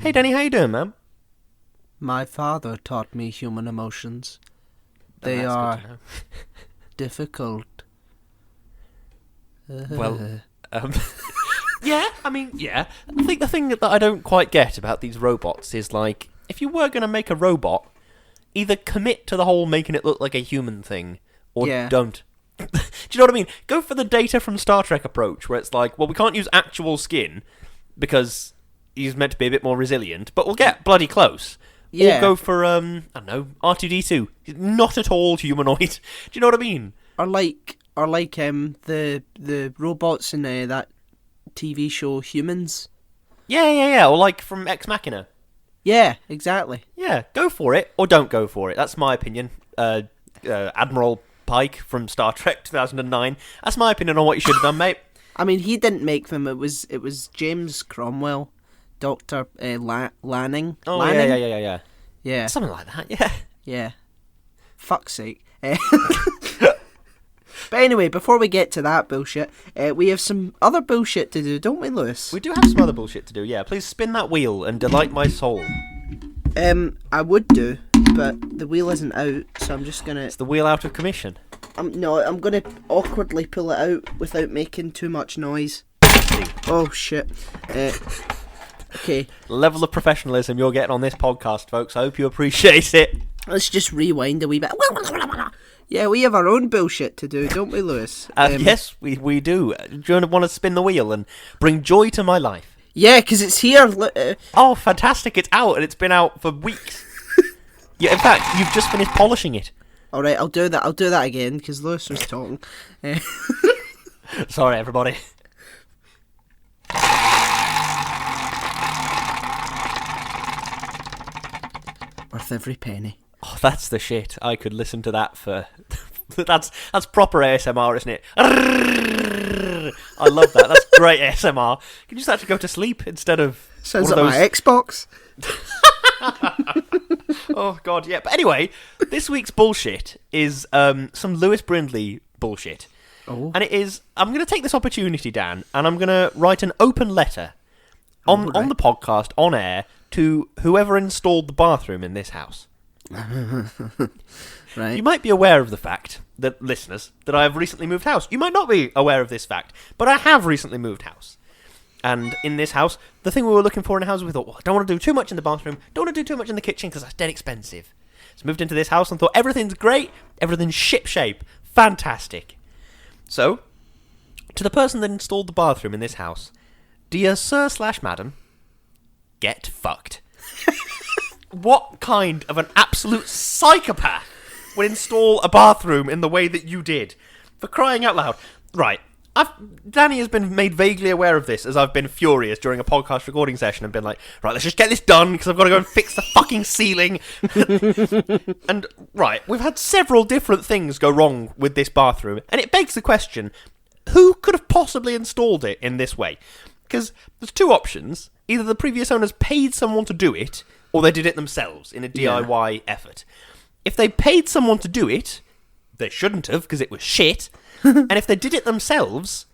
Hey Danny, how you doing, man? My father taught me human emotions. They That's are good to know. difficult. Well, yeah, I mean, yeah. I think the thing that I don't quite get about these robots is, like, if you were going to make a robot, either commit to the whole making it look like a human thing, or Yeah. don't. Do you know what I mean? Go for the Data from Star Trek approach, where it's like, well, we can't use actual skin, because he's meant to be a bit more resilient, but we'll get bloody close. Yeah. Or go for, I don't know, R2-D2. He's not at all humanoid. Do you know what I mean? Or like the robots in that TV show Humans. Yeah. Or like from Ex Machina. Yeah, exactly. Yeah, go for it, or don't go for it. That's my opinion. Admiral Pike from Star Trek 2009. That's my opinion on what you should have done, mate. I mean, he didn't make them. It was James Cromwell, Dr. Lanning. Oh, Lanning? yeah. Yeah. Something like that, yeah. Yeah. Fuck's sake. But anyway, before we get to that bullshit, we have some other bullshit to do, don't we, Lewis? We do have some other bullshit to do, yeah. Please spin that wheel and delight my soul. I would do, but the wheel isn't out, so I'm just gonna... It's the wheel out of commission. I'm gonna awkwardly pull it out without making too much noise. Oh, shit. Okay. Level of professionalism you're getting on this podcast, folks. I hope you appreciate it. Let's just rewind a wee bit. Yeah, we have our own bullshit to do, don't we, Lewis? Yes, we do. Do you want to spin the wheel and bring joy to my life? Yeah, because it's here. Oh, fantastic. It's out, and it's been out for weeks. Yeah, in fact, you've just finished polishing it. All right, I'll do that again, because Lewis was talking. Sorry, everybody. Worth every penny. Oh, that's the shit. I could listen to that for... that's proper ASMR, isn't it? I love that. That's great ASMR. You just have to go to sleep instead of... Sounds like my Xbox. Oh, God, yeah. But anyway, this week's bullshit is some Lewis Brindley bullshit. Oh. And it is... I'm going to take this opportunity, Dan, and I'm going to write an open letter on the podcast, on air, to whoever installed the bathroom in this house. Right. You might be aware of the fact, that listeners, that I have recently moved house. You might not be aware of this fact, but I have recently moved house. And in this house, the thing we were looking for in a house, we thought, well, I don't want to do too much in the bathroom, don't want to do too much in the kitchen because that's dead expensive. So moved into this house and thought, everything's great, everything's ship-shape, fantastic. So, to the person that installed the bathroom in this house, dear sir/madam, get fucked. What kind of an absolute psychopath would install a bathroom in the way that you did? For crying out loud. Right. Danny has been made vaguely aware of this as I've been furious during a podcast recording session and been like, right, let's just get this done because I've got to go and fix the fucking ceiling. And, right, we've had several different things go wrong with this bathroom, and it begs the question, who could have possibly installed it in this way? Because there's two options. Either the previous owners paid someone to do it, or they did it themselves in a DIY effort. If they paid someone to do it, they shouldn't have, because it was shit. And if they did it themselves,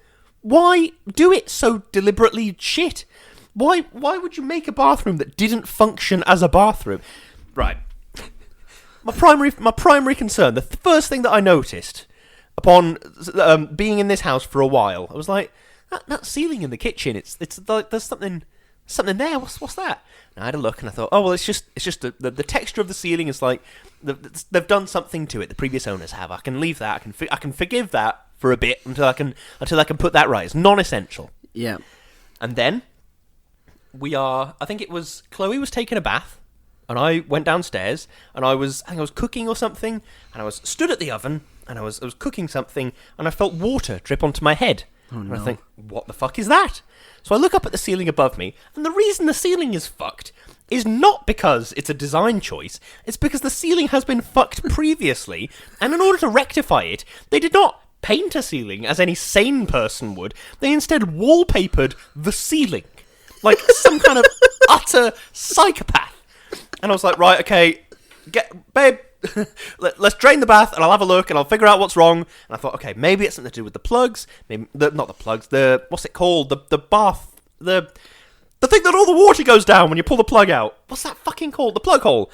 why do it so deliberately shit? Why would you make a bathroom that didn't function as a bathroom? Right. My primary concern, the first thing that I noticed upon being in this house for a while, I was like, that ceiling in the kitchen, it's like there's something there. What's that? And I had a look and I thought, oh well, it's just the texture of the ceiling is like they've done something to it. The previous owners have. I can leave that. I can forgive that for a bit until I can put that right. It's non-essential. Yeah. And then I think it was Chloe was taking a bath, and I went downstairs and I think I was cooking or something, and I was stood at the oven and I was cooking something, and I felt water drip onto my head. Oh, and no. I think, what the fuck is that? So I look up at the ceiling above me, and the reason the ceiling is fucked is not because it's a design choice, it's because the ceiling has been fucked previously, and in order to rectify it, they did not paint a ceiling as any sane person would, they instead wallpapered the ceiling, like some kind of utter psychopath. And I was like, right, okay, babe, let's drain the bath and I'll have a look and I'll figure out what's wrong. And I thought, okay, maybe it's something to do with the plugs. Maybe not the plugs. What's it called? The bath. The The thing that all the water goes down when you pull the plug out. What's that fucking called? The plug hole.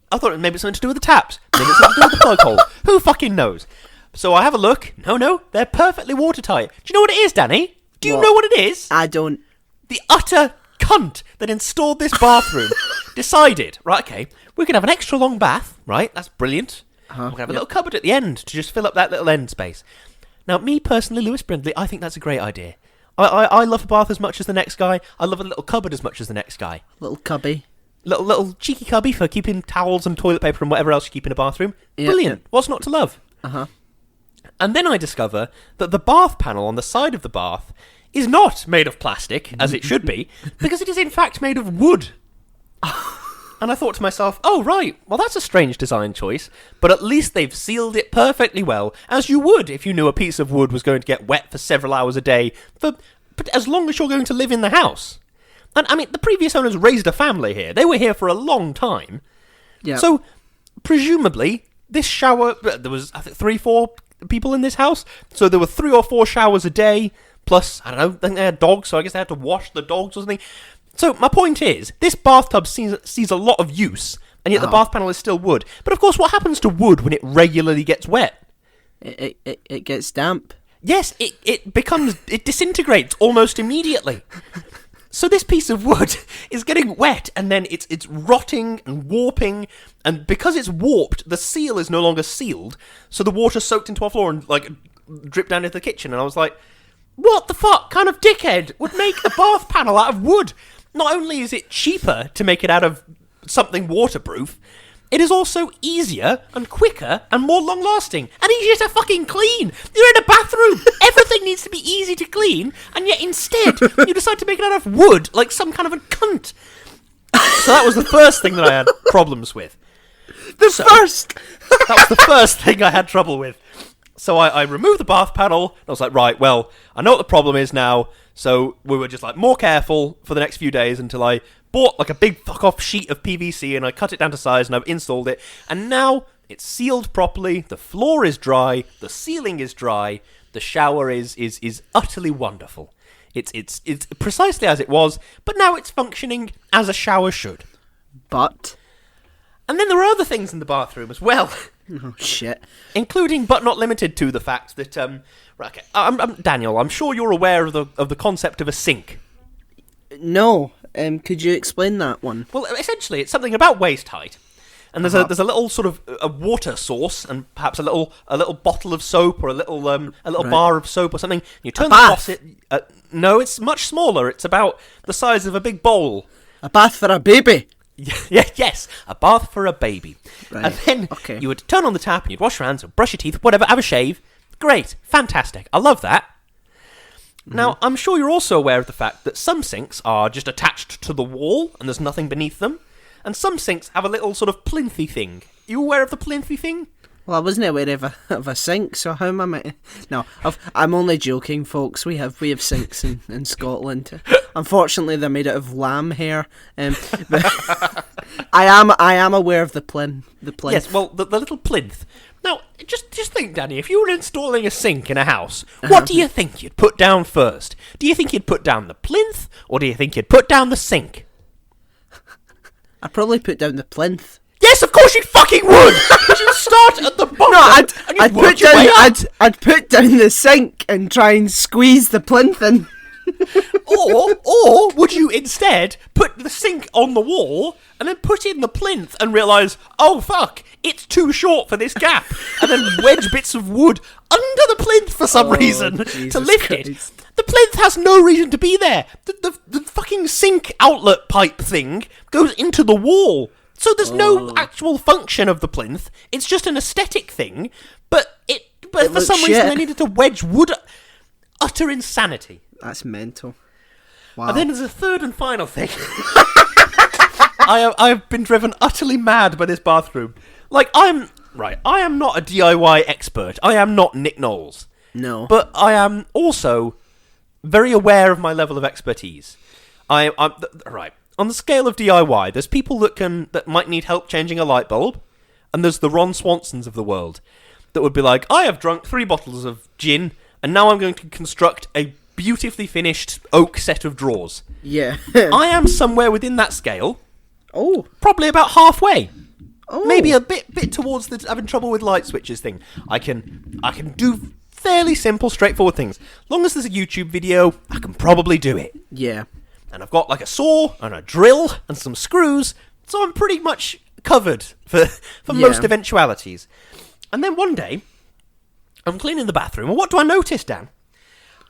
I thought it maybe something to do with the taps. Maybe it's something to do with the plug hole. Who fucking knows? So I have a look. No, they're perfectly watertight. Do you know what it is, Danny? Do you know what it is? I don't. The utter cunt that installed this bathroom decided, right, okay, we're going to have an extra long bath, right? That's brilliant. We're going to have a little cupboard at the end to just fill up that little end space. Now, me personally, Lewis Brindley, I think that's a great idea. I love a bath as much as the next guy. I love a little cupboard as much as the next guy. Little cubby. Little cheeky cubby for keeping towels and toilet paper and whatever else you keep in a bathroom. Yep, brilliant. Yep. What's not to love? Uh-huh. And then I discover that the bath panel on the side of the bath is not made of plastic, as it should be, because it is in fact made of wood. And I thought to myself, oh, right, well, that's a strange design choice, but at least they've sealed it perfectly well, as you would if you knew a piece of wood was going to get wet for several hours a day, but as long as you're going to live in the house. And, I mean, the previous owners raised a family here. They were here for a long time. Yeah. So, presumably, this shower, there was, I think, 3-4 people in this house, so there were 3 or 4 showers a day, plus, I don't know, I think they had dogs, so I guess they had to wash the dogs or something. So my point is, this bathtub sees a lot of use, and yet the bath panel is still wood. But of course, what happens to wood when it regularly gets wet? It gets damp. Yes, it disintegrates almost immediately. So this piece of wood is getting wet, and then it's rotting and warping, and because it's warped, the seal is no longer sealed, so the water soaked into our floor and like dripped down into the kitchen, and I was like, what the fuck kind of dickhead would make a bath panel out of wood? Not only is it cheaper to make it out of something waterproof, it is also easier and quicker and more long-lasting and easier to fucking clean. You're in a bathroom. Everything needs to be easy to clean, and yet instead you decide to make it out of wood like some kind of a cunt. So that was the first thing that I had problems with. That was the first thing I had trouble with. So I removed the bath panel, and I was like, right, well, I know what the problem is now, so we were just like more careful for the next few days until I bought like a big fuck-off sheet of PVC, and I cut it down to size, and I've installed it, and now it's sealed properly, the floor is dry, the ceiling is dry, the shower is utterly wonderful. It's precisely as it was, but now it's functioning as a shower should. But... And then there are other things in the bathroom as well. Oh, shit. Including, but not limited to, the fact that, right, okay, Daniel, I'm sure you're aware of the concept of a sink. No, could you explain that one? Well, essentially, it's something about waist height, and there's a little sort of a water source, and perhaps a little bottle of soap, or a little bar of soap or something. You turn the faucet. No, it's much smaller. It's about the size of a big bowl. A bath for a baby. Yes, a bath for a baby. Right. And then you would turn on the tap and you'd wash your hands, or brush your teeth, whatever, have a shave. Great, fantastic. I love that. Mm-hmm. Now, I'm sure you're also aware of the fact that some sinks are just attached to the wall and there's nothing beneath them, and some sinks have a little sort of plinthy thing. You aware of the plinthy thing? Well, I wasn't aware of a sink, so how am I? No, I'm only joking, folks. We have sinks in Scotland. Unfortunately, they're made out of lamb hair. But I am aware of the plinth. Yes, well, the little plinth. Now, just think, Danny, if you were installing a sink in a house, what do you think you'd put down first? Do you think you'd put down the plinth, or do you think you'd put down the sink? I'd probably put down the plinth. Yes, of course you fucking would! Because you start at the bottom. No, I'd put down the sink and try and squeeze the plinth in. or would you instead put the sink on the wall and then put in the plinth and realise, oh fuck, it's too short for this gap, and then wedge bits of wood under the plinth for some reason to lift it? The plinth has no reason to be there. The fucking sink outlet pipe thing goes into the wall. So there's no actual function of the plinth. It's just an aesthetic thing. But for some reason they needed to wedge wood. Utter insanity. That's mental. Wow. And then there's a third and final thing. I've been driven utterly mad by this bathroom. Like, I am not a DIY expert. I am not Nick Knowles. No. But I am also very aware of my level of expertise. Right. On the scale of DIY, there's people that might need help changing a light bulb, and there's the Ron Swansons of the world that would be like, I have drunk 3 bottles of gin, and now I'm going to construct a beautifully finished oak set of drawers. Yeah. I am somewhere within that scale. Oh. Probably about halfway. Oh. Maybe a bit towards the having trouble with light switches thing. I can do fairly simple, straightforward things. As long as there's a YouTube video, I can probably do it. Yeah. And I've got like a saw and a drill and some screws, so I'm pretty much covered for most eventualities. And then one day, I'm cleaning the bathroom, and what do I notice, Dan?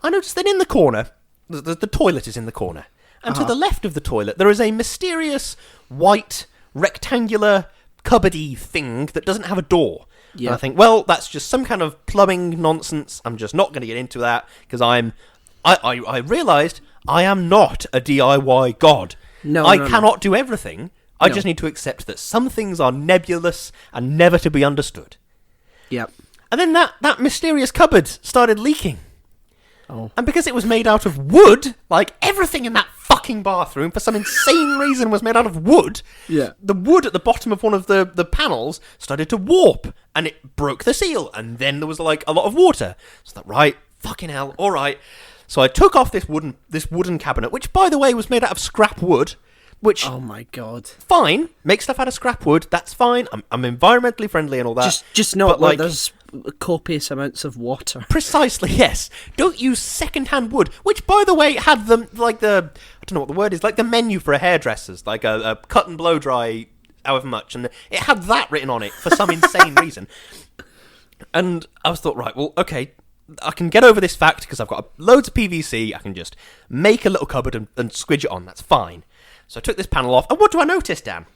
I notice that in the corner, the toilet is in the corner, and to the left of the toilet, there is a mysterious white rectangular cupboardy thing that doesn't have a door. Yeah. And I think, well, that's just some kind of plumbing nonsense. I'm just not going to get into that because I realised I am not a DIY god. I cannot do everything. I just need to accept that some things are nebulous and never to be understood. Yep. And then that mysterious cupboard started leaking. Oh. And because it was made out of wood, like everything in that fucking bathroom, for some insane reason, was made out of wood. Yeah. The wood at the bottom of one of the panels started to warp, and it broke the seal, and then there was like a lot of water. So that right, fucking hell, all right. So I took off this wooden cabinet, which by the way was made out of scrap wood. Which, oh my god, fine, make stuff out of scrap wood. That's fine. I'm environmentally friendly and all that. Just not like there's copious amounts of water. Precisely, yes. Don't use second-hand wood, which, by the way, had I don't know what the word is, like the menu for a hairdresser's, like a cut and blow dry, however much, and it had that written on it for some insane reason. And I was thought, right, well, okay, I can get over this fact because I've got loads of PVC. I can just make a little cupboard and squidge it on. That's fine. So I took this panel off, and what do I notice, Dan?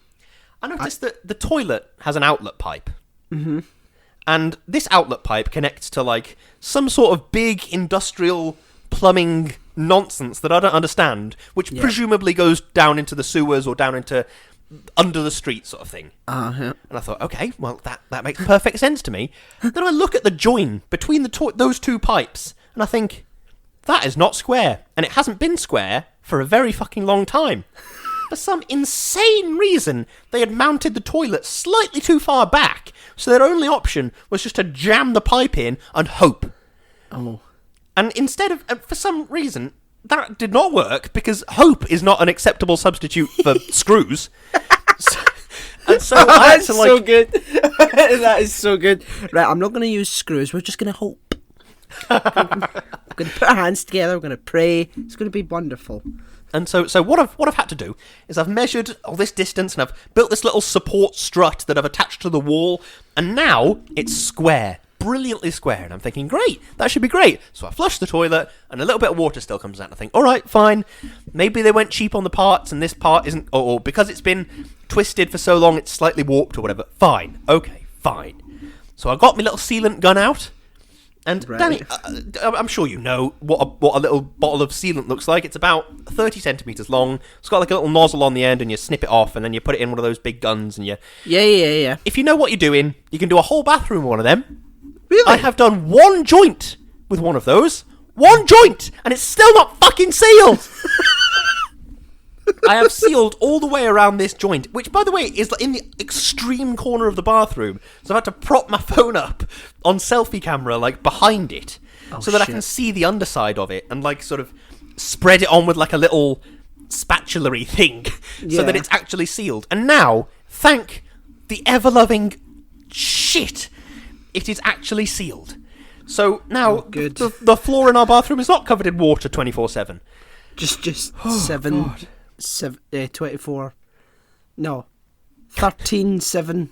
I noticed that the toilet has an outlet pipe. Mm-hmm. And this outlet pipe connects to, like, some sort of big industrial plumbing nonsense that I don't understand, which presumably goes down into the sewers or down into under the street sort of thing. Yeah. And I thought, okay, well, that makes perfect sense to me. Then I look at the join between those two pipes, and I think, that is not square. And it hasn't been square for a very fucking long time. For some insane reason, they had mounted the toilet slightly too far back, so their only option was just to jam the pipe in and hope. Oh. And instead of, for some reason, that did not work, because hope is not an acceptable substitute for screws. So I had to, like... so good. That is so good. Right, I'm not going to use screws, we're just going to hope. We're going to put our hands together, we're going to pray, it's going to be wonderful. And so what I've had to do is I've measured all this distance and I've built this little support strut that I've attached to the wall, and now it's square, brilliantly square. And I'm thinking, great, that should be great. So I flush the toilet, and a little bit of water still comes out. And I think, all right, fine. Maybe they went cheap on the parts, and this part isn't, or because it's been twisted for so long, it's slightly warped or whatever. Fine, okay, fine. So I got my little sealant gun out. And right. Danny, I'm sure you know what a little bottle of sealant looks like. It's about 30 centimetres long. It's got like a little nozzle on the end, and you snip it off, and then you put it in one of those big guns, and you... Yeah. If you know what you're doing, you can do a whole bathroom with one of them. Really? I have done one joint with one of those. One joint! And it's still not fucking sealed! I have sealed all the way around this joint, which, by the way, is in the extreme corner of the bathroom. So I've had to prop my phone up on selfie camera, like, behind it, so that I can see the underside of it and, like, sort of spread it on with, like, a little spatula-y thing so that it's actually sealed. And now, thank the ever-loving shit, it is actually sealed. So now, the floor in our bathroom is not covered in water 24/7. Just 24. No, 13/7.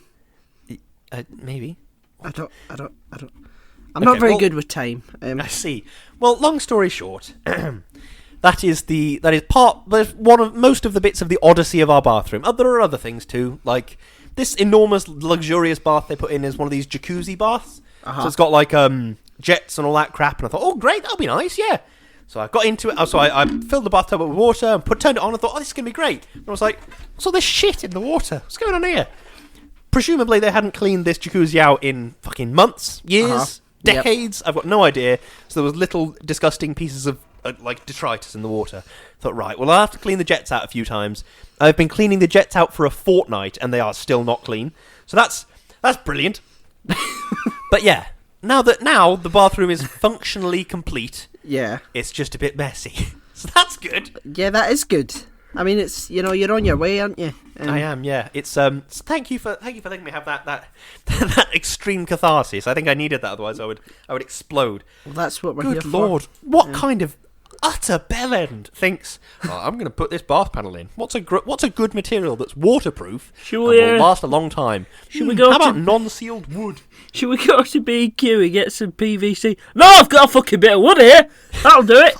Maybe. I don't. I'm not very good with time. I see. Well, long story short, that is one of most of the bits of the odyssey of our bathroom. There are other things too, like this enormous luxurious bath they put in is one of these jacuzzi baths. So it's got like jets and all that crap, and I thought, oh great, that'll be nice, yeah. So I got into it. So I filled the bathtub up with water and turned it on. And thought, oh, this is gonna be great. And I was like, what's all this shit in the water? What's going on here? Presumably they hadn't cleaned this jacuzzi out in fucking months, years, decades. I've got no idea. So there was little disgusting pieces of like detritus in the water. I thought, right, well, I'll have to clean the jets out a few times. I've been cleaning the jets out for a fortnight, and they are still not clean. So that's brilliant. But yeah. now the bathroom is functionally complete. Yeah. It's just a bit messy. So that's good. Yeah, that is good. I mean, it's you're on your way, aren't you? I am, yeah. It's thank you for letting me have that extreme catharsis. I think I needed that, otherwise I would explode. Well, that's what we're here Good for. Lord, what kind of utter bellend thinks? Oh, I'm going to put this bath panel in. What's a good material that's waterproof and will last a long time? Should we go? How about non-sealed wood? Should we go to B&Q and get some PVC? No, I've got a fucking bit of wood here. That'll do it.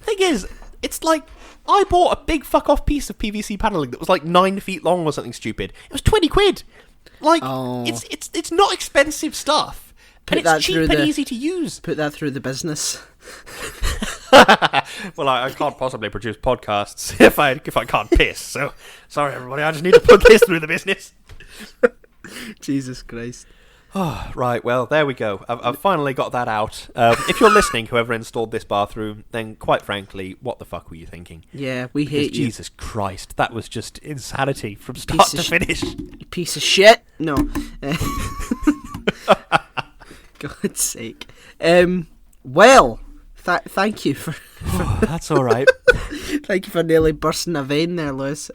Thing is, it's like I bought a big fuck off piece of PVC paneling that was like 9 feet long or something stupid. It was 20 quid. Like it's not expensive stuff. And it's cheap and easy to use. Put that through the business. Well, I can't possibly produce podcasts if I can't piss. So sorry, everybody. I just need to put this through the business. Jesus Christ. Oh, right, well, there we go. I've finally got that out. If you're listening, whoever installed this bathroom, then quite frankly, what the fuck were you thinking? Yeah, we hate you. Jesus Christ, that was just insanity from start to finish. You piece of shit. No. God's sake. Well, thank you for... Oh, that's all right. Thank you for nearly bursting a vein there, Lewis.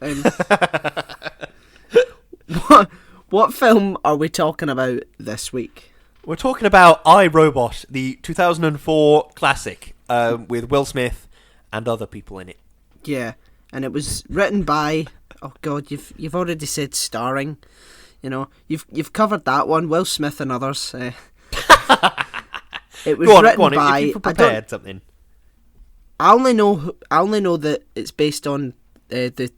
What film are we talking about this week? We're talking about I, Robot, the 2004 classic with Will Smith and other people in it. Yeah, and it was written by... Oh God, you've already said starring. You know, you've covered that one. Will Smith and others. It was written by... If you've prepared something. I only know that it's based on the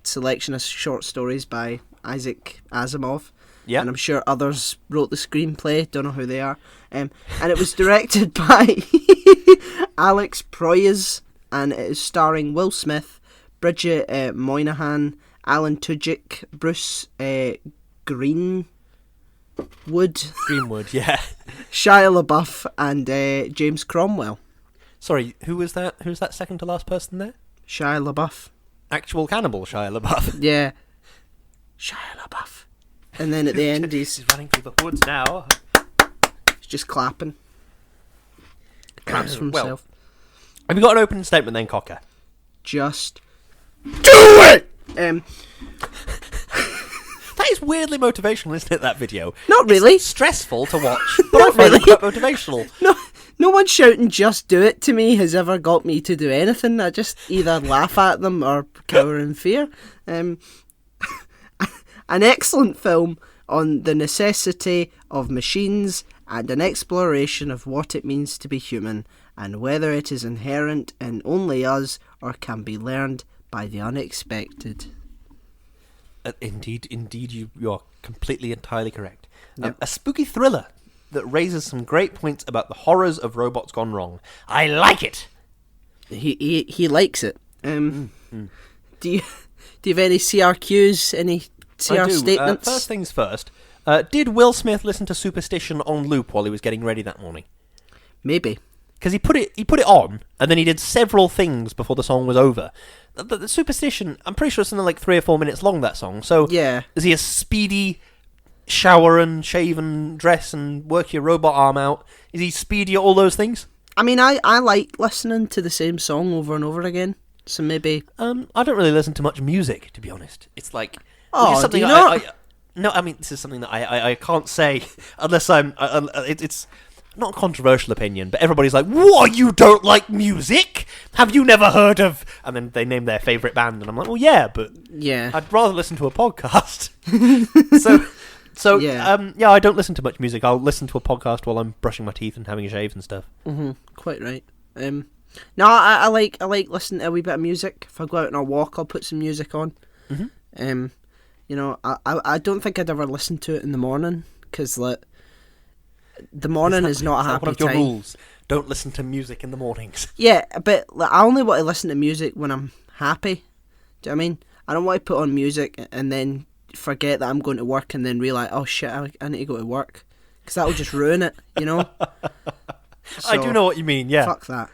selection of short stories by Isaac Asimov. Yeah. And I'm sure others wrote the screenplay. Don't know who they are. And it was directed by Alex Proyas, and it is starring Will Smith, Bridget Moynihan, Alan Tudyk, Bruce Greenwood, yeah. Shia LaBeouf, and James Cromwell. Sorry, who was that? Who's that second to last person there? Shia LaBeouf. Actual cannibal Shia LaBeouf. Yeah. Shia LaBeouf. And then at the end he's running through the woods now. He's just clapping. Claps for himself. Have you got an opening statement then, Cocker? Just do it! That is weirdly motivational, isn't it, that video? Not really. It's stressful to watch, but I find it quite motivational. No one shouting "just do it" to me has ever got me to do anything. I just either laugh at them or cower in fear. An excellent film on the necessity of machines and an exploration of what it means to be human and whether it is inherent in only us or can be learned by the unexpected. Indeed, you are completely, entirely correct. Yep. A spooky thriller that raises some great points about the horrors of robots gone wrong. I like it. He likes it. Do you have any CRQs? Any CR statements? First things first. Did Will Smith listen to Superstition on loop while he was getting ready that morning? Maybe. Because he put it on, and then he did several things before the song was over. The Superstition, I'm pretty sure it's something like 3 or 4 minutes long, that song. So yeah. Is he a speedy shower and shave and dress and work your robot arm out? Is he speedy at all those things? I mean, I like listening to the same song over and over again. So maybe... I don't really listen to much music, to be honest. It's like... Oh, something do you not? No, I mean, this is something that I can't say unless I'm... it's not a controversial opinion, but everybody's like, what, you don't like music? Have you never heard of... And then they name their favourite band, and I'm like, well, yeah, but yeah, I'd rather listen to a podcast. So yeah. I don't listen to much music. I'll listen to a podcast while I'm brushing my teeth and having a shave and stuff. Mm-hmm. Quite right. No, I like listening to a wee bit of music. If I go out on a walk, I'll put some music on. Mm-hmm. You know, I don't think I'd ever listen to it in the morning, because like, the morning is not a happy one of your time. rules. Don't listen to music in the mornings. Yeah, but like, I only want to listen to music when I'm happy. Do you know what I mean? I don't want to put on music and then forget that I'm going to work and then realise, oh shit, I need to go to work, because that will just ruin it, you know? So, I do know what you mean, yeah. Fuck that.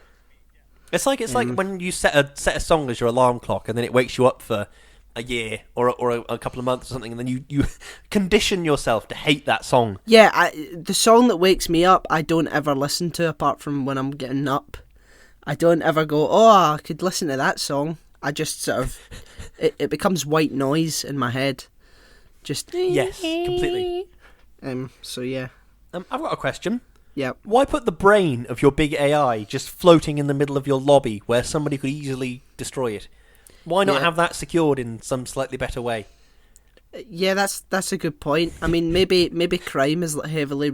It's like when you set a song as your alarm clock and then it wakes you up for a year or a couple of months or something, and then you condition yourself to hate that song. Yeah, the song that wakes me up, I don't ever listen to apart from when I'm getting up. I don't ever go, oh, I could listen to that song. I just sort of, it becomes white noise in my head. Just yes, completely. So yeah. I've got a question. Yeah. Why put the brain of your big AI just floating in the middle of your lobby where somebody could easily destroy it? Why not have that secured in some slightly better way? Yeah, that's a good point. I mean, maybe crime is heavily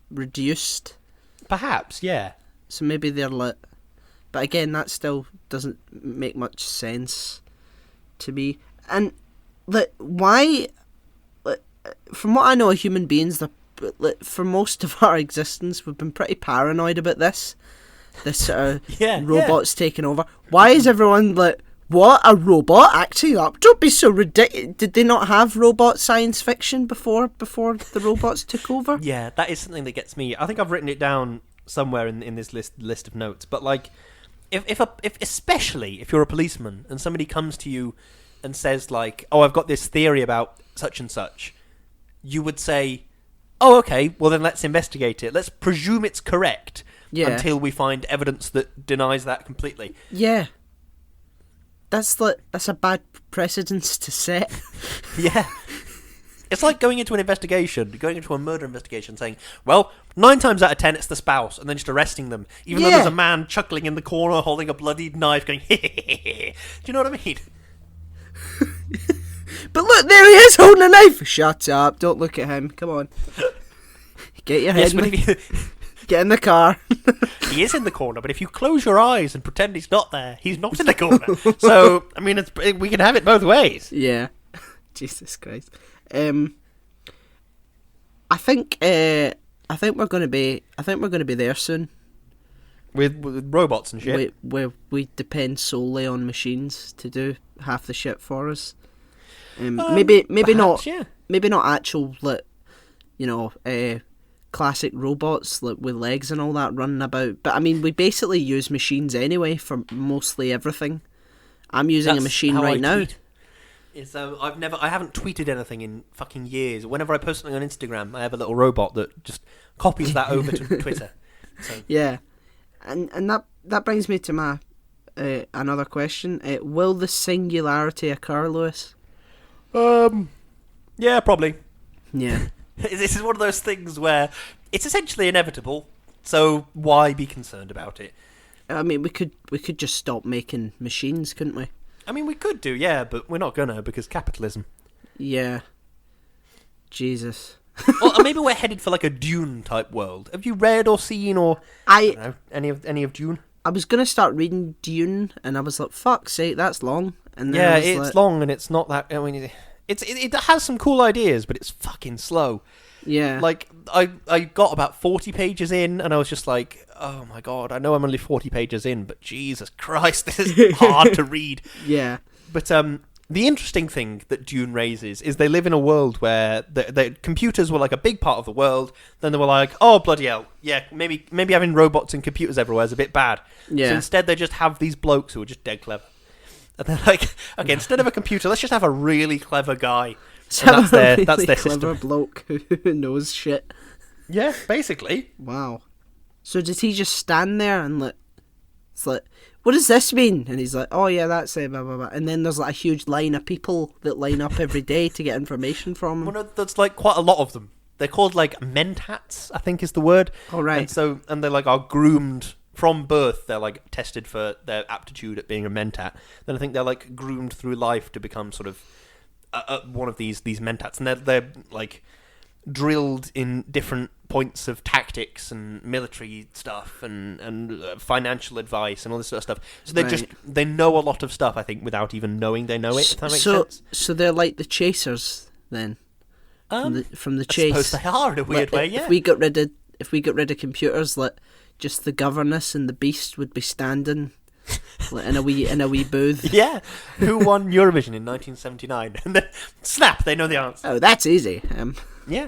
reduced. Perhaps, yeah. So maybe they're lit. But again, that still doesn't make much sense to me. And why? From what I know of human beings, for most of our existence, we've been pretty paranoid about this sort of robots taking over. Why is everyone like, what, a robot acting up? Don't be so ridiculous. Did they not have robot science fiction before the robots took over? Yeah, that is something that gets me. I think I've written it down somewhere in this list of notes. But like, if especially if you're a policeman and somebody comes to you and says like, oh, I've got this theory about such and such, you would say, oh, okay, well then let's investigate it. Let's presume it's correct until we find evidence that denies that completely. Yeah. That's a bad precedence to set. Yeah. It's like going into a murder investigation, saying, well, 9 times out of 10 it's the spouse, and then just arresting them, even though there's a man chuckling in the corner holding a bloodied knife going, hehehe. Do you know what I mean? But look, there he is holding a knife. Shut up, don't look at him. Come on. Get your head Get in the car. He is in the corner, but if you close your eyes and pretend he's not there, he's not in the corner. So, I mean, we can have it both ways. Yeah. Jesus Christ. I think we're going to be there soon. With robots and shit. Where we depend solely on machines to do half the shit for us. Maybe perhaps, not. Maybe not actual, classic robots with legs and all that running about. But I mean, we basically use machines anyway for mostly everything. I'm using a machine right now. I haven't tweeted anything in fucking years. Whenever I post something on Instagram, I have a little robot that just copies that over to Twitter. So. Yeah, and that brings me to my another question. Will the singularity occur, Lewis? Yeah, probably. Yeah. This is one of those things where it's essentially inevitable, so why be concerned about it? I mean, we could just stop making machines, couldn't we? I mean, we could do, yeah, but we're not gonna because capitalism. Yeah. Jesus. Or maybe we're headed for like a Dune type world. Have you read or seen or I don't know, any of Dune? I was gonna start reading Dune, and I was like, "Fuck's sake, that's long." And then yeah, it's long, and it's not that. I mean, it has some cool ideas, but it's fucking slow. Yeah. Like, I got about 40 pages in, and I was just like, oh my god, I know I'm only 40 pages in, but Jesus Christ, this is hard to read. Yeah. But the interesting thing that Dune raises is they live in a world where the computers were like a big part of the world, then they were like, oh bloody hell, yeah, maybe having robots and computers everywhere is a bit bad. Yeah. So instead they just have these blokes who are just dead clever. And they're like, okay, instead of a computer, let's just have a really clever guy. And that's their clever system. bloke who knows shit. Yeah, basically. Wow. So did he just stand there and it's like, what does this mean? And he's like, oh yeah, that's it, blah blah blah. And then there's like a huge line of people that line up every day to get information from him. Well, no, there's like quite a lot of them. They're called like mentats, I think is the word. Oh right. And they like are groomed from birth. They're like tested for their aptitude at being a mentat. Then I think they're like groomed through life to become sort of one of these mentats, and they're like drilled in different points of tactics and military stuff and financial advice and all this sort of stuff. So they know a lot of stuff, I think, without even knowing they know it. If that makes sense. So they're like the chasers then, from the chase. I suppose they are in a weird way. Yeah. If we got rid of computers, like just the governess and the beast would be standing. Like in a wee booth. Yeah. Who won Eurovision in 1979? And then snap, they know the answer. Oh, that's easy. Yeah.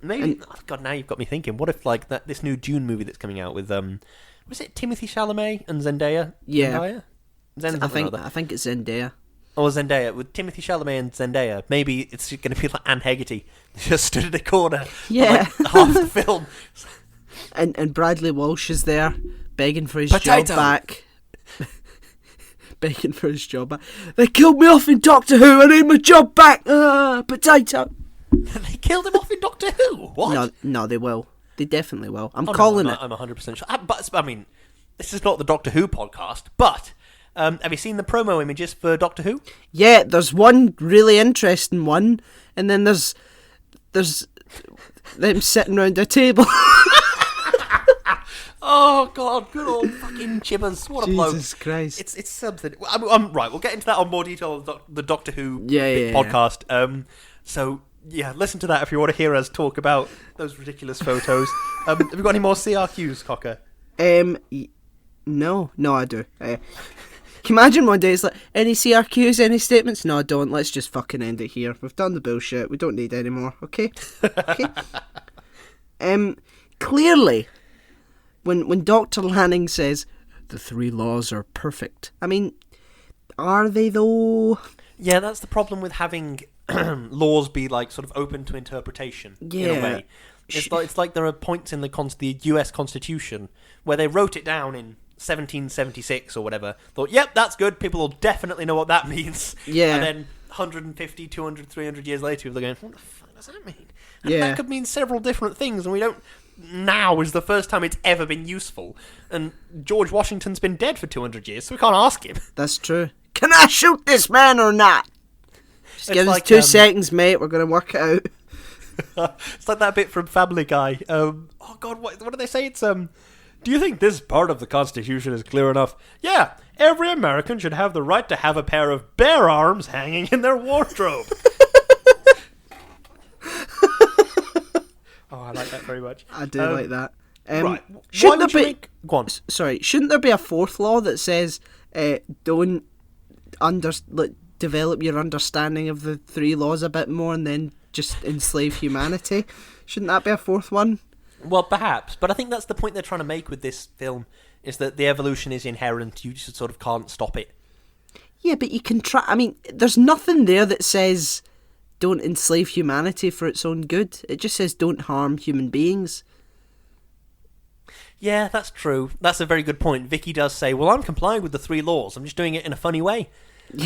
Maybe. God, now you've got me thinking. What if like this new Dune movie that's coming out with was it Timothy Chalamet and Zendaya? Yeah. Zendaya? I think it's Zendaya. Or Zendaya, with Timothy Chalamet and Zendaya. Maybe it's going to be like Anne Hegarty. Just stood in a corner for like half the film. And Bradley Walsh is there, begging for his Potato. job back. Begging for his job back. They killed me off in Doctor Who, I need my job back! Potato! They killed him off in Doctor Who? What? No, they will. They definitely will. I'm calling it. I'm 100% sure. But, I mean, this is not the Doctor Who podcast, but... have you seen the promo images for Doctor Who? Yeah, there's one really interesting one, and then there's them sitting around a table. Oh God, good old fucking Chibbers! What a bloke! Jesus Christ! It's something. I'm right. We'll get into that on more detail of the Doctor Who podcast. So yeah, listen to that if you want to hear us talk about those ridiculous photos. Have you got any more CRQs, Cocker? No, I do. Can you imagine one day it's like, any CRQs, any statements? No, I don't. Let's just fucking end it here. We've done the bullshit. We don't need any more. Okay. Clearly, when Dr. Lanning says the 3 laws are perfect, I mean, are they though? Yeah, that's the problem with having laws be like sort of open to interpretation. Yeah. In a way, it's like there are points in the U.S. Constitution where they wrote it down in 1776 or whatever, thought, yep, that's good, people will definitely know what that means. Yeah. And then 150, 200, 300 years later, they're going, what the fuck does that mean? And Yeah. that could mean several different things, and we don't... Now is the first time it's ever been useful. And George Washington's been dead for 200 years, so we can't ask him. That's true. Can I shoot this man or not? Just give us 2 seconds, mate, we're going to work it out. It's like that bit from Family Guy. Oh God, what do they say? It's do you think this part of the Constitution is clear enough? Yeah, every American should have the right to have a pair of bare arms hanging in their wardrobe. Oh, I like that very much. I do like that. Right. Shouldn't there be... Go on. Sorry, shouldn't there be a 4th law that says don't develop your understanding of the 3 laws a bit more and then just enslave humanity? Shouldn't that be a 4th one? Well, perhaps, but I think that's the point they're trying to make with this film, is that the evolution is inherent, you just sort of can't stop it. Yeah, but you can try... I mean, there's nothing there that says don't enslave humanity for its own good. It just says don't harm human beings. Yeah, that's true. That's a very good point. Vicky does say, well, I'm complying with the 3 laws, I'm just doing it in a funny way.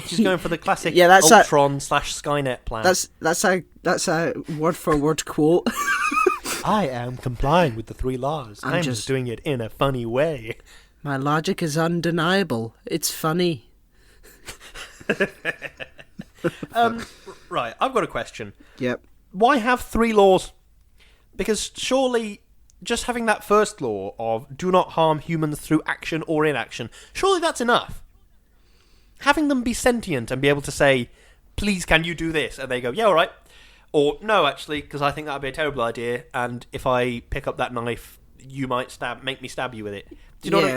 She's going for the classic Ultron/Skynet plan. That's a word-for-word quote. I am complying with the 3 laws. I'm just doing it in a funny way. My logic is undeniable. It's funny. Right, I've got a question. Yep. Why have 3 laws? Because surely just having that first law of do not harm humans through action or inaction, surely that's enough. Having them be sentient and be able to say, please can you do this? And they go, yeah, all right. Or, no, actually, because I think that would be a terrible idea, and if I pick up that knife, you might make me stab you with it. Do you know what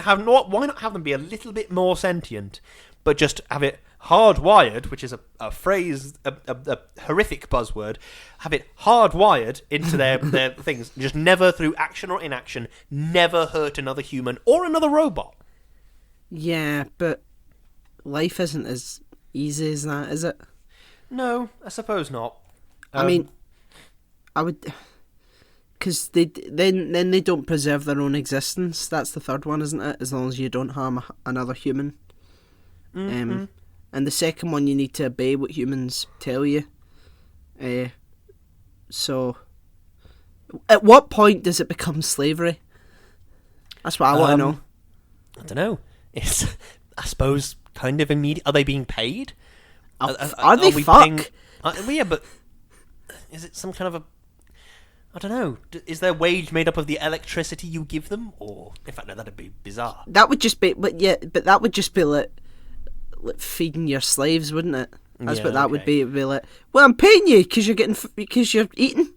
I mean? Why not have them be a little bit more sentient, but just have it hardwired, which is a phrase, a horrific buzzword, have it hardwired into their things, just never through action or inaction, never hurt another human or another robot. Yeah, but life isn't as easy as that, is it? No, I suppose not. I mean, I would... Because then they don't preserve their own existence. That's the 3rd one, isn't it? As long as you don't harm another human. Mm-hmm. And the 2nd one, you need to obey what humans tell you. So, at what point does it become slavery? That's what I want to know. I don't know. It's, I suppose, kind of immediate. Are they being paid? Are they fuck? Yeah, but is it some kind of a... I don't know. Is their wage made up of the electricity you give them? Or, in fact, no, that'd be bizarre. That would just be... But that would just be like feeding your slaves, wouldn't it? That's what that would be. It would be like, well, I'm paying you because you're eating.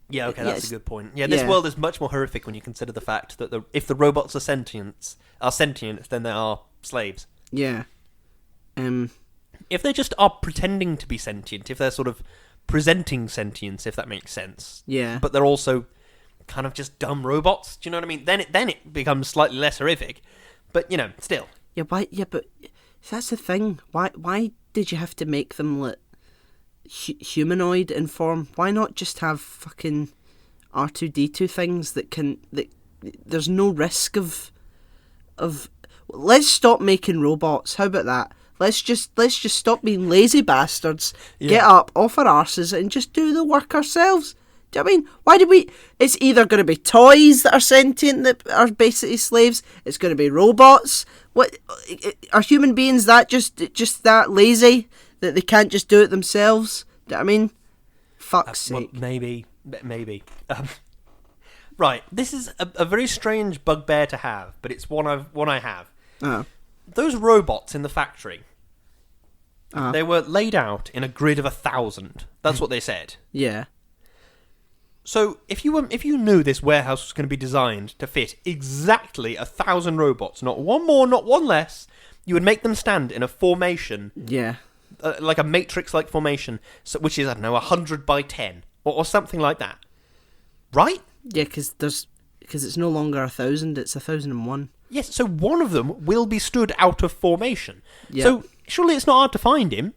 Yeah, okay, that's a good point. Yeah, this world is much more horrific when you consider the fact that if the robots are sentient, then they are slaves. Yeah. If they just are pretending to be sentient, if they're sort of presenting sentience, if that makes sense. Yeah. But they're also kind of just dumb robots. Do you know what I mean? Then it becomes slightly less horrific. But, still. Yeah, but That's the thing. Why did you have to make them like humanoid in form? Why not just have fucking R2D2 things that there's no risk of. Let's stop making robots. How about that? Let's just stop being lazy bastards. Yeah. Get up off our arses and just do the work ourselves. Do you know what I mean? Why did we? It's either going to be toys that are sentient that are basically slaves. It's going to be robots. What are human beings that just that lazy that they can't just do it themselves? Do you know what I mean? Fuck's sake. Well, maybe. Right. This is a very strange bugbear to have, but it's one I have. Oh. Those robots in the factory. They were laid out in a grid of 1,000. That's what they said. Yeah. So if you knew this warehouse was going to be designed to fit exactly 1,000 robots, not one more, not one less, you would make them stand in a formation. Yeah. Like a matrix-like formation, which is, I don't know, 100 by 10 or something like that. Right? Yeah, because it's no longer 1,000; it's 1,001. Yes, so one of them will be stood out of formation. Yeah. So surely it's not hard to find him.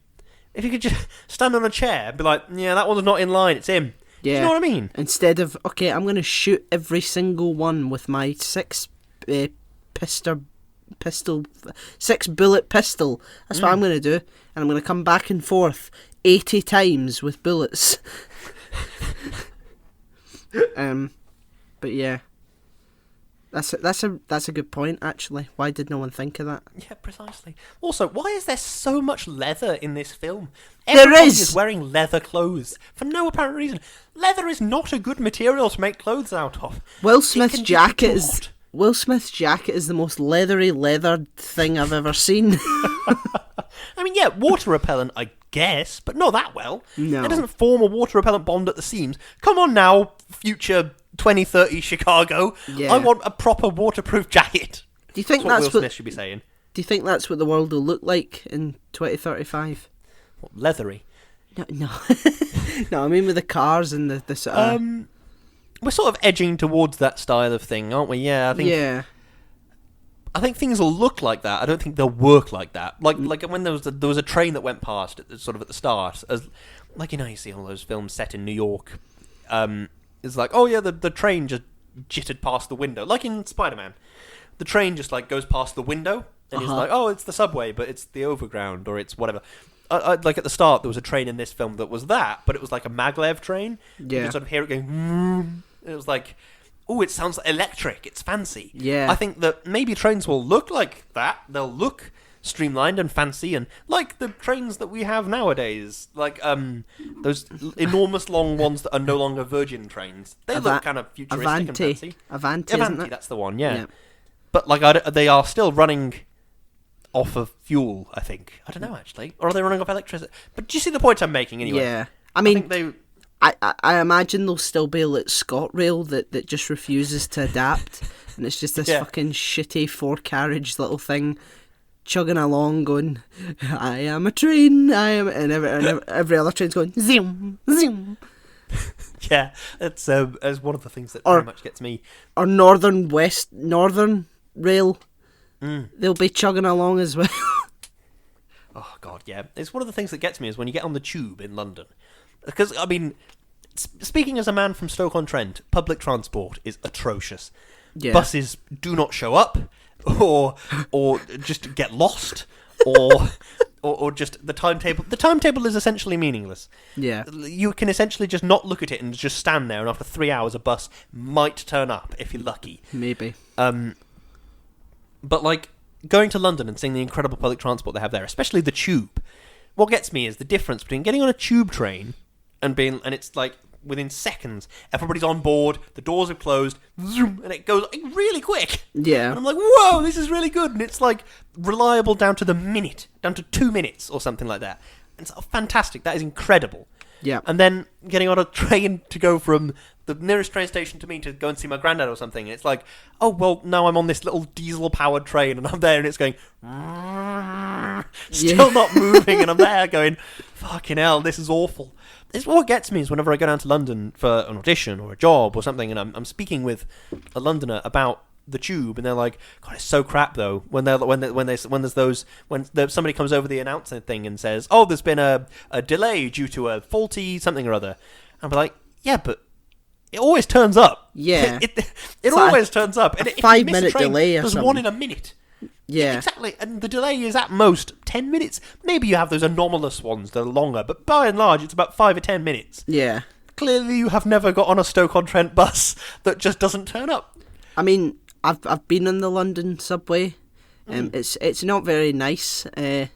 If you could just stand on a chair and be like, yeah, that one's not in line, it's him. Yeah. Do you know what I mean? Instead of, okay, I'm going to shoot every single one with my 6-bullet pistol. That's what I'm going to do. And I'm going to come back and forth 80 times with bullets. But yeah. That's a good point, actually. Why did no one think of that? Yeah, precisely. Also, why is there so much leather in this film? There Everybody is wearing leather clothes for no apparent reason. Leather is not a good material to make clothes out of. Will Smith's jacket is the most leathered thing I've ever seen. I mean, yeah, water repellent, I guess, but not that well. No. It doesn't form a water repellent bond at the seams. Come on now, future 2030 Chicago. Yeah. I want a proper waterproof jacket. Do you think that's what Will Smith should be saying? Do you think that's what the world will look like in 2035? What, leathery? No. No, I mean with the cars and the sort of... We're sort of edging towards that style of thing, aren't we? Yeah, I think. Yeah. I think things will look like that. I don't think they'll work like that. Like when there was a train that went past at the start, as like you see all those films set in New York. It's like, oh yeah, the train just jittered past the window, like in Spider-Man. The train just like goes past the window, and he's like, oh, it's the subway, but it's the overground, or it's whatever. Like at the start, there was a train in this film that was that, but it was like a maglev train. Yeah. You could sort of hear it going. It was like, oh, it sounds electric. It's fancy. Yeah. I think that maybe trains will look like that. They'll look streamlined and fancy, and like the trains that we have nowadays, like those enormous long ones that are no longer Virgin trains. They look kind of futuristic and fancy. Avanti, isn't it? That's the one. Yeah. But like they are still running off of fuel, I think. I don't know, actually. Or are they running off electricity? But do you see the point I'm making, anyway? Yeah. I mean, think I imagine there'll still be like ScotRail that just refuses to adapt. And it's just this fucking shitty 4-carriage little thing chugging along going, I am a train, I am... And every other train's going, zoom, zoom. Yeah, it's one of the things that very much gets me. Or Northern Rail. They'll be chugging along as well. Oh, God, yeah. It's one of the things that gets me is when you get on the tube in London. Because, I mean, speaking as a man from Stoke-on-Trent, public transport is atrocious. Yeah. Buses do not show up, or just get lost, or just the timetable. The timetable is essentially meaningless. Yeah. You can essentially just not look at it and just stand there, and after 3 hours, a bus might turn up, if you're lucky. Maybe. But, like, going to London and seeing the incredible public transport they have there, especially the tube, what gets me is the difference between getting on a tube train and it's like within seconds, everybody's on board, the doors are closed, zoom, and it goes like, really quick. Yeah. And I'm like, whoa, this is really good. And it's like reliable down to the minute, down to 2 minutes or something like that. And it's fantastic. That is incredible. Yeah. And then getting on a train to go from the nearest train station to me to go and see my granddad or something. And it's like, oh, well, now I'm on this little diesel-powered train and I'm there and it's going... Still not moving, and I'm there going, fucking hell, this is awful. It's what gets me is whenever I go down to London for an audition or a job or something, and I'm speaking with a Londoner about the tube, and they're like, God, it's so crap though. When somebody comes over the announcing thing and says, oh, there's been a delay due to a faulty something or other, I'm like, yeah, but it always turns up. Yeah, it always turns up. And if you 5 miss a minute train, delay or there's something. one in a minute. Yeah, exactly. And the delay is at most 10 minutes. Maybe you have those anomalous ones that are longer, but by and large, it's about 5 or 10 minutes. Yeah. Clearly, you have never got on a Stoke-on-Trent bus that just doesn't turn up. I mean, I've been on the London subway. It's not very nice. It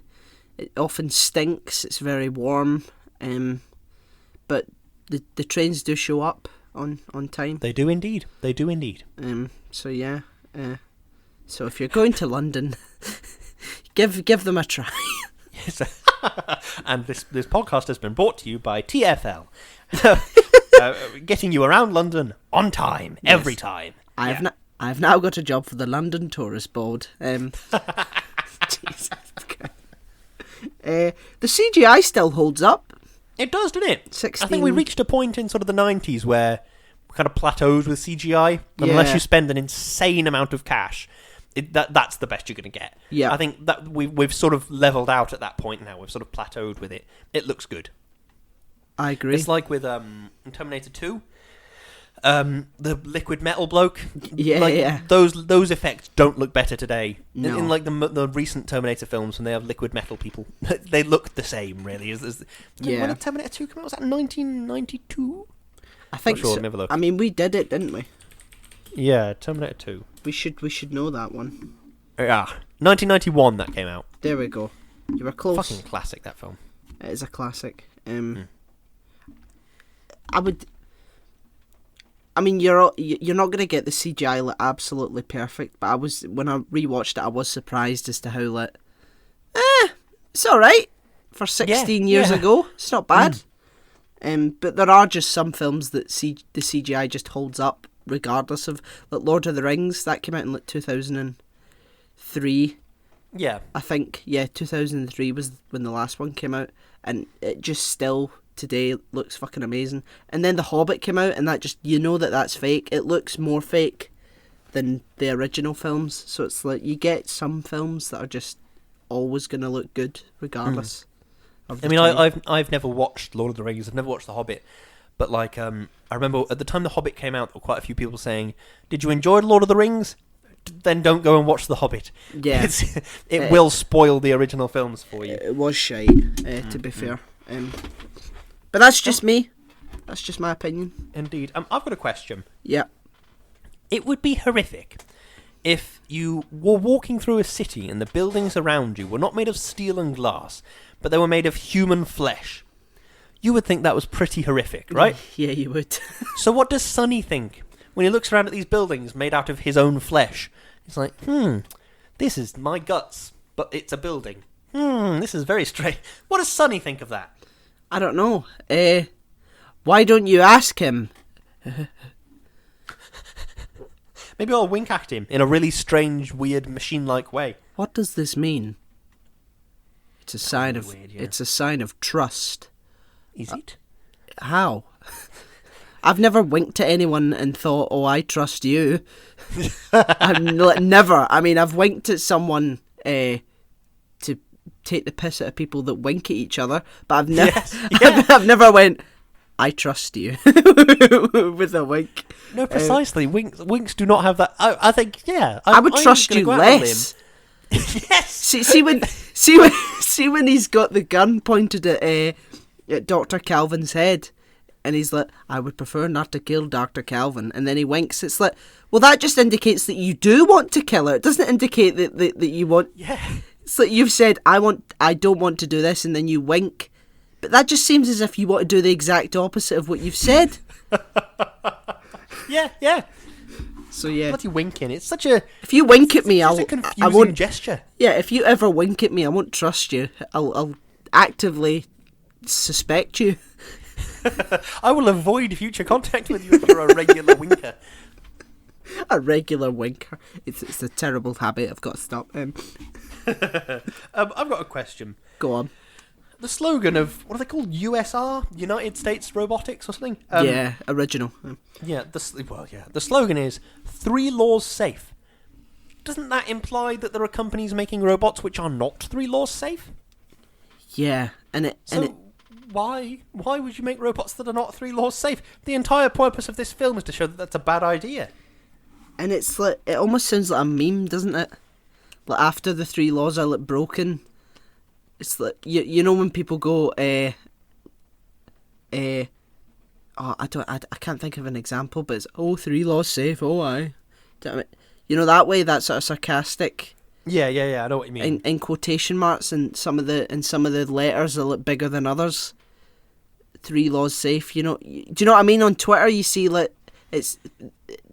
often stinks. It's very warm. But the trains do show up on time. They do indeed. So yeah. So if you're going to London, give them a try. Yes. And this podcast has been brought to you by TfL. Getting you around London on time, every time. I've now got a job for the London Tourist Board. Jesus Christ. The CGI still holds up. It does, doesn't it? 16. I think we reached a point in sort of the 90s where we kind of plateaued with CGI. Unless you spend an insane amount of cash, that's the best you're going to get. Yeah. I think that we've sort of leveled out at that point now. We've sort of plateaued with it. It looks good. I agree. It's like with Terminator 2, the liquid metal bloke. Yeah. Those effects don't look better today. No. In like the recent Terminator films, when they have liquid metal people, they look the same. Really. When did Terminator 2 come out? Was that 1992? I think Not sure, so. let me have a look. I mean, we did it, didn't we? Yeah, Terminator 2. We should know that one. Yeah, 1991 that came out. There we go. You were close. Fucking classic, that film. It is a classic. I mean, you're not going to get the CGI like absolutely perfect, but when I rewatched it, I was surprised as to how like, it's all right for 16 years ago. It's not bad. But there are just some films that the CGI just holds up regardless of, like Lord of the Rings, that came out in like 2003. Yeah, I think 2003 was when the last one came out, and it just still today looks fucking amazing. And then The Hobbit came out, and that just, that's fake. It looks more fake than the original films, so it's like you get some films that are just always going to look good regardless. Of the time. I've never watched Lord of the Rings. I've never watched The Hobbit, but like I remember at the time The Hobbit came out, there were quite a few people saying, "Did you enjoy Lord of the Rings? Then don't go and watch The Hobbit. Yeah, it will spoil the original films for you." It was shite, to be fair. But that's just me. That's just my opinion. Indeed. I've got a question. Yeah. It would be horrific if you were walking through a city and the buildings around you were not made of steel and glass, but they were made of human flesh. You would think that was pretty horrific, right? Yeah, you would. So what does Sonny think when he looks around at these buildings made out of his own flesh? He's like, this is my guts, but it's a building. This is very strange. What does Sonny think of that? I don't know. Why don't you ask him? Maybe I'll wink at him in a really strange, weird, machine-like way. What does this mean? It's a sign of weird, yeah. It's a sign of trust. Is it? How? I've never winked at anyone and thought, "Oh, I trust you." Never. I mean, I've winked at someone to take the piss out of people that wink at each other, but I've never, I've never went, "I trust you," with a wink. No, precisely. Winks do not have that. I think, I would trust you less. Yes. See when he's got the gun pointed at Dr. Calvin's head, and he's like, "I would prefer not to kill Dr. Calvin," and then he winks. It's like, well, that just indicates that you do want to kill her. It doesn't indicate that you want. Yeah. It's like you've said, I don't want to do this, and then you wink. But that just seems as if you want to do the exact opposite of what you've said. Yeah. So yeah. Bloody winking. It's such a... If you wink at me, I won't gesture. Yeah, if you ever wink at me, I won't trust you. I'll actively suspect you. I will avoid future contact with you if you're a regular winker. A regular winker. It's a terrible habit. I've got to stop. I've got a question. Go on. The slogan of, what are they called? USR? United States Robotics or something? Original. Yeah, the slogan is 3 laws safe. doesn't that imply that there are companies making robots which are not 3 laws safe? Yeah, So why would you make robots that are not 3 laws safe? The entire purpose of this film is to show that that's a bad idea. and it's like, it almost sounds like a meme, doesn't it? Like, after the 3 laws are like broken, it's like, you know when people go I can't think of an example, but it's 3 laws safe, aye. Do you know what I mean? You know, that way, that sort of sarcastic. Yeah, I know what you mean. In quotation marks, and some of the letters are like bigger than others. 3 laws safe. You know, do you know what I mean? On Twitter, you see like it's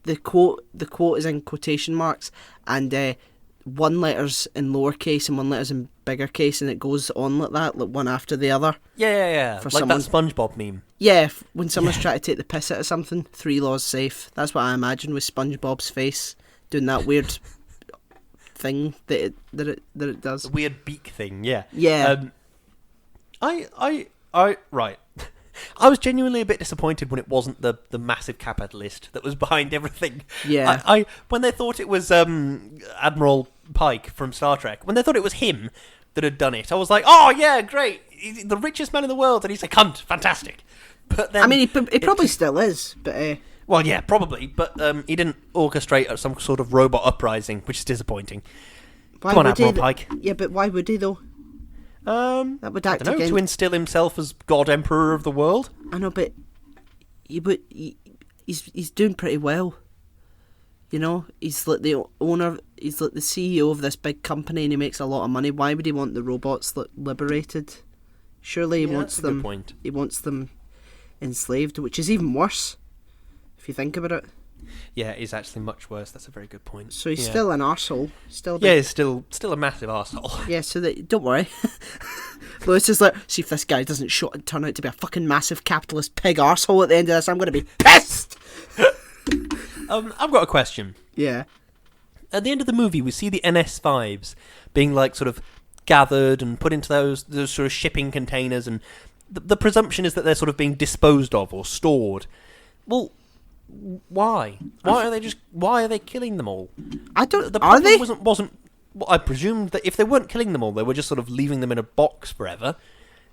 the quote is in quotation marks, and one letter's in lowercase and one letter's in bigger case, and it goes on like that, like one after the other. Yeah. For Like that SpongeBob meme. Yeah, when someone's trying to take the piss out of something, 3 laws safe. That's what I imagine with SpongeBob's face doing that weird thing that it does. The weird beak thing, yeah. Yeah. Right. I was genuinely a bit disappointed when it wasn't the massive capitalist that was behind everything. Yeah. I when they thought it was Admiral Pike from Star Trek, when they thought it was him that had done it, I was like, oh yeah, great, he's the richest man in the world, and he's a cunt, fantastic. But then, I mean, he probably still is, but well, yeah, probably, but he didn't orchestrate some sort of robot uprising, which is disappointing. why Come on, would he? Admiral Pike. Yeah, but why would he though? That would I act don't know, against. to instill himself as God Emperor of the world. I know, but he's doing pretty well. You know, he's like the owner, he's like the CEO of this big company, and he makes a lot of money. Why would he want the robots liberated? Surely he wants that's a good them. point. He wants them enslaved, which is even worse if you think about it. Yeah, it is actually much worse. That's a very good point. So he's Yeah. still an arsehole. Still a Yeah, big, he's still a massive arsehole. yeah. So that, don't worry. Lewis is like, see if this guy doesn't turn out to be a fucking massive capitalist pig arsehole at the end of this, I'm going to be pissed. I've got a question. Yeah. At the end of the movie, we see the NS5s being like sort of gathered and put into those sort of shipping containers, and the presumption is that they're sort of being disposed of or stored. Well, why? Why are they killing them all? I don't. The Are problem they? wasn't. Well, I presumed that if they weren't killing them all, they were just sort of leaving them in a box forever.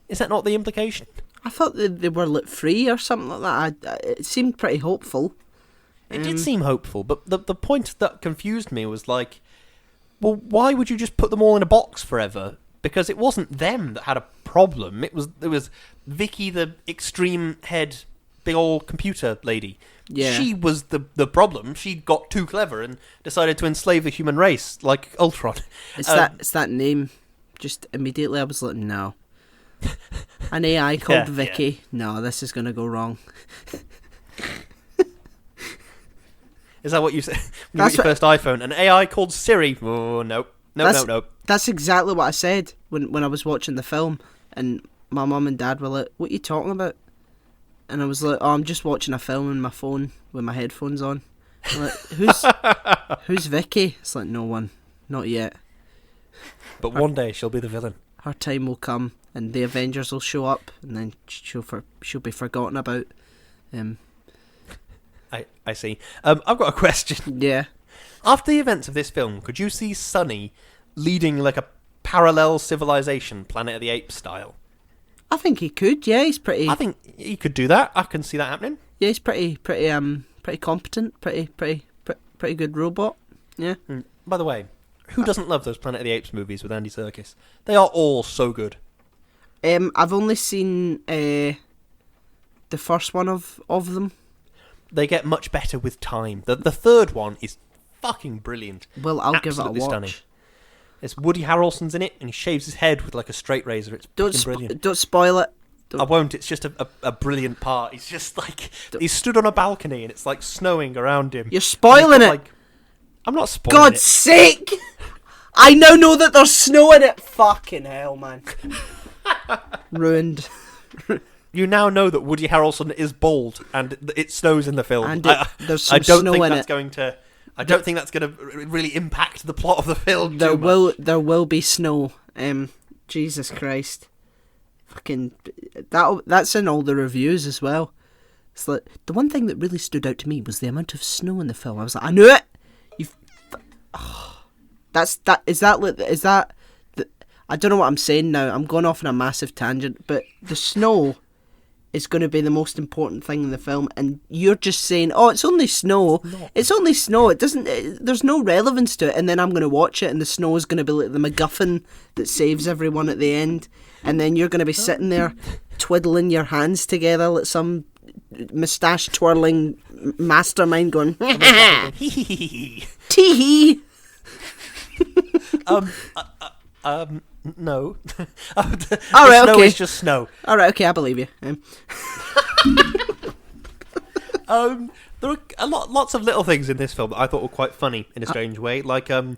Is that not the implication? I thought they were lit free or something like that. It seemed pretty hopeful. It did seem hopeful, but the point that confused me was like, well, why would you just put them all in a box forever? Because it wasn't them that had a problem. It was Vicky, the extreme head, big old computer lady. Yeah. She was the problem. She got too clever and decided to enslave the human race, like Ultron. It's that name. Just immediately, I was like, no. An AI called Yeah, Vicky. No, this is gonna go wrong. Is that what you said? When you That's got your first iPhone? An AI called Siri? Oh, nope. No. That's exactly what I said when I was watching the film, and my mum and dad were like, "What are you talking about?" And I was like, "Oh, I'm just watching a film on my phone with my headphones on." I'm like, who's Vicky? It's like, no one, not yet. But one day she'll be the villain. Her time will come, and the Avengers will show up, and then she'll be forgotten about. I see. I've got a question. Yeah. After the events of this film, could you see Sonny leading like a parallel civilization, Planet of the Apes style? I think he could. Yeah, he's pretty. I think he could do that. I can see that happening. Yeah, he's pretty competent. Pretty good robot. Yeah. By the way, who doesn't love those Planet of the Apes movies with Andy Serkis? They are all so good. I've only seen the first one of them. They get much better with time. The third one is fucking brilliant. Well, I'll give it a Absolutely watch. stunning. It's Woody Harrelson's in it, and he shaves his head with like a straight razor. It's fucking brilliant. Don't spoil it. I won't. It's just a brilliant part. He's just like he's stood on a balcony, and it's like snowing around him. You're spoiling it. Like, I'm not spoiling God's it. sake! I now know that there's snow in it. Fucking hell, man. Ruined. You now know that Woody Harrelson is bald, and it snows in the film. And there's I some don't snow think in that's it. going to. I don't think that's going to really impact the plot of the film. There too much. will be snow. Jesus Christ. Fucking that's in all the reviews as well. It's like the one thing that really stood out to me was the amount of snow in the film. I was like, I knew it. I don't know what I'm saying now. I'm going off on a massive tangent, but the snow is going to be the most important thing in the film, and you're just saying, "Oh, it's only snow. It's only snow. It doesn't. There's no relevance to it." And then I'm going to watch it, and the snow is going to be like the MacGuffin that saves everyone at the end. And then you're going to be sitting there, twiddling your hands together like some moustache twirling mastermind, going, "Tee." No. All right, snow okay. is just snow. All right, okay, I believe you. There are lots of little things in this film that I thought were quite funny in a strange way. Like, I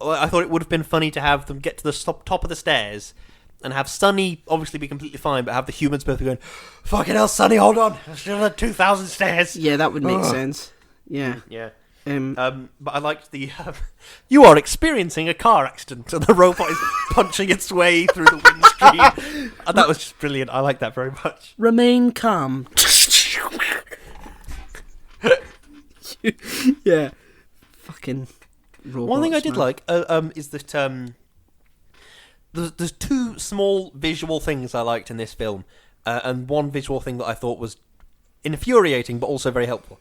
thought it would have been funny to have them get to the top of the stairs and have Sunny obviously be completely fine, but have the humans both be going, "Fucking hell, Sunny, hold on, there's still 2,000 stairs." Yeah, that would make sense. Yeah. Yeah. But I liked the you are experiencing a car accident and the robot is punching its way through the windscreen, and that was just brilliant. I like that very much. Remain calm. Yeah. Fucking robots. One thing I did man. like is that there's two small visual things I liked in this film, and one visual thing that I thought was infuriating but also very helpful.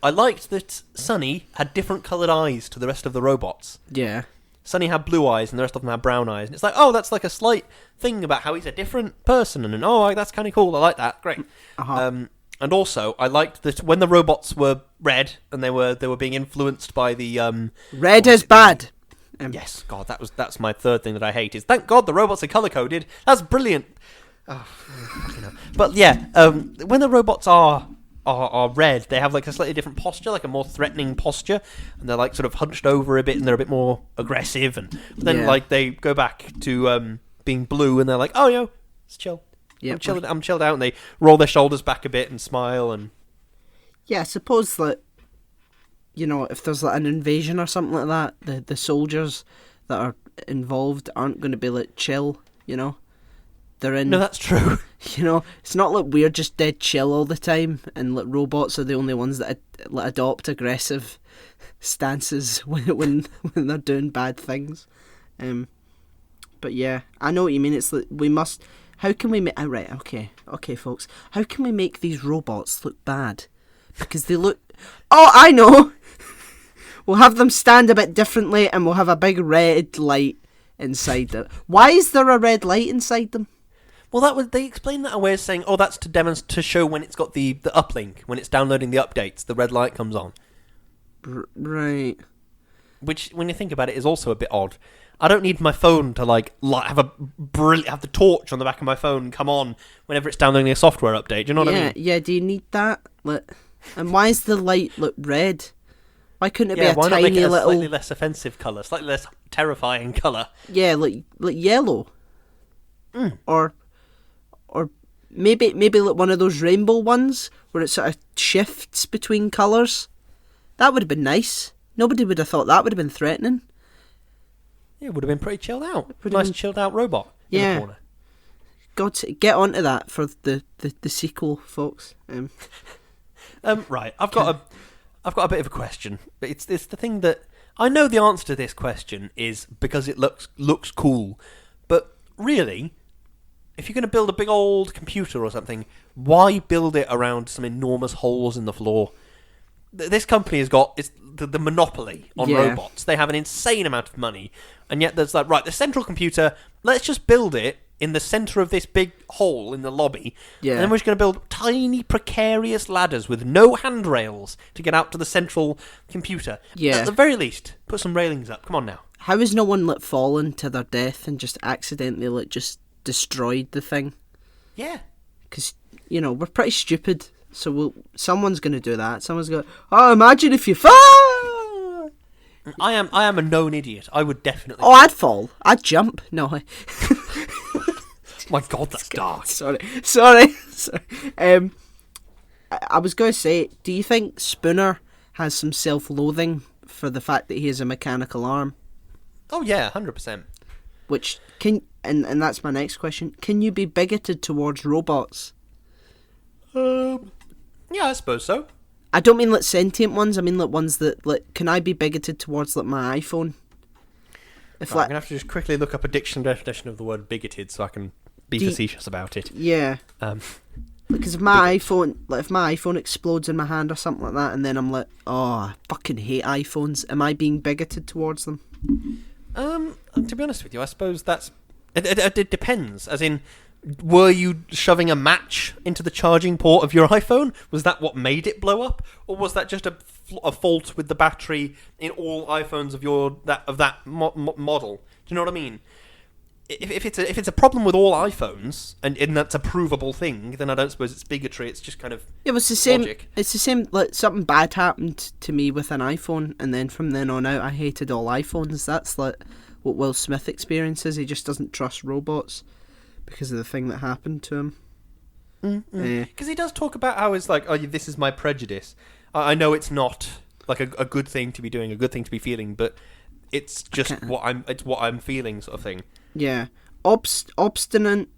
I liked that Sunny had different coloured eyes to the rest of the robots. Yeah. Sunny had blue eyes and the rest of them had brown eyes. And it's like, oh, that's like a slight thing about how he's a different person. And oh, that's kind of cool. I like that. Great. And also, I liked that when the robots were red and they were being influenced by the... Red is bad. Yes, God, that's my third thing that I hate is, thank God the robots are colour-coded. That's brilliant. Oh, fucking hell. But yeah, when the robots are red, they have like a slightly different posture, like a more threatening posture, and they're like sort of hunched over a bit, and they're a bit more aggressive. And then like they go back to being blue, and they're like, "Oh, yo, it's chill. Yep. I'm chilled out." And they roll their shoulders back a bit and smile. And yeah, I suppose that, you know, if there's like an invasion or something like that, the soldiers that are involved aren't going to be like chill. You know, they're in. No, that's true. You know, it's not like we're just dead chill all the time, and like robots are the only ones that like adopt aggressive stances when they're doing bad things. But yeah, I know what you mean. It's like we must. How can we make? Right, okay, folks. How can we make these robots look bad? Because they look. Oh, I know. We'll have them stand a bit differently, and we'll have a big red light inside them. Why is there a red light inside them? Well, they explain that away as saying, "Oh, that's to show when it's got the uplink, when it's downloading the updates, the red light comes on." Right. Which, when you think about it, is also a bit odd. I don't need my phone to have the torch on the back of my phone come on whenever it's downloading a software update. Do you know what I mean? Yeah. Do you need that? And why is the light look red? Why couldn't it be a why tiny not make it a little, slightly less offensive colour, slightly less terrifying colour? Yeah, like yellow, or maybe like one of those rainbow ones where it sort of shifts between colours. That would have been nice. Nobody would have thought that would have been threatening. Yeah, it would have been pretty chilled out. Nice chilled out robot in the corner. God, get onto that for the sequel, folks. Right, I've got a bit of a question, but it's the thing that I know the answer to this question is because it looks cool, but really, if you're going to build a big old computer or something, why build it around some enormous holes in the floor? This company has got the monopoly on robots. They have an insane amount of money, and yet there's like, right, the central computer, let's just build it in the centre of this big hole in the lobby, and then we're just going to build tiny precarious ladders with no handrails to get out to the central computer. At the very least, put some railings up. Come on now. How has no one fallen to their death and just accidentally just destroyed the thing? Yeah. Because, you know, we're pretty stupid. So someone's going to do that. Someone's going, oh, imagine if you fall. I am a known idiot. I would definitely... Oh, I'd fall. I'd jump. No. My God, that's dark. Sorry. I was going to say, do you think Spooner has some self-loathing for the fact that he has a mechanical arm? Oh, yeah, 100%. Which, and that's my next question, can you be bigoted towards robots? Yeah, I suppose so. I don't mean like sentient ones, I mean like ones that, like, can I be bigoted towards like my iPhone? If I'm going to have to just quickly look up a dictionary definition of the word bigoted so I can be facetious about it. Yeah. Because if my iPhone explodes in my hand or something like that, and then I'm like, oh, I fucking hate iPhones, am I being bigoted towards them? To be honest with you, I suppose it depends. As in, were you shoving a match into the charging port of your iPhone? Was that what made it blow up, or was that just a fault with the battery in all iPhones of that model? Do you know what I mean? If it's a problem with all iPhones and that's a provable thing, then I don't suppose it's bigotry. It's just kind of it's the same. Logic. It's the same. Like something bad happened to me with an iPhone, and then from then on out, I hated all iPhones. That's like what Will Smith experiences. He just doesn't trust robots because of the thing that happened to him. Because he does talk about how it's like, oh, this is my prejudice. I know it's not like a good thing to be doing, a good thing to be feeling, but it's just what I'm feeling, sort of thing. Yeah, obstinate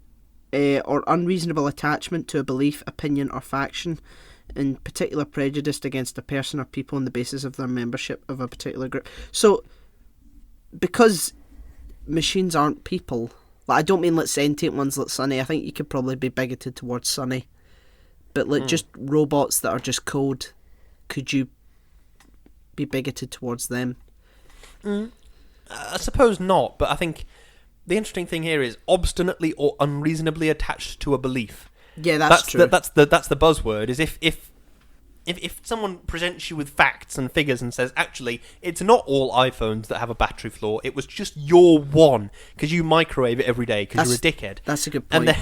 or unreasonable attachment to a belief, opinion, or faction, in particular prejudiced against a person or people on the basis of their membership of a particular group. So, because machines aren't people, like I don't mean like sentient ones like Sonny. I think you could probably be bigoted towards Sonny, but like just robots that are just code, could you be bigoted towards them? I suppose not, but I think the interesting thing here is obstinately or unreasonably attached to a belief. Yeah, that's true. That's the buzzword. Is if someone presents you with facts and figures and says, actually, it's not all iPhones that have a battery flaw. It was just your one because you microwave it every day because you're a dickhead. That's a good point.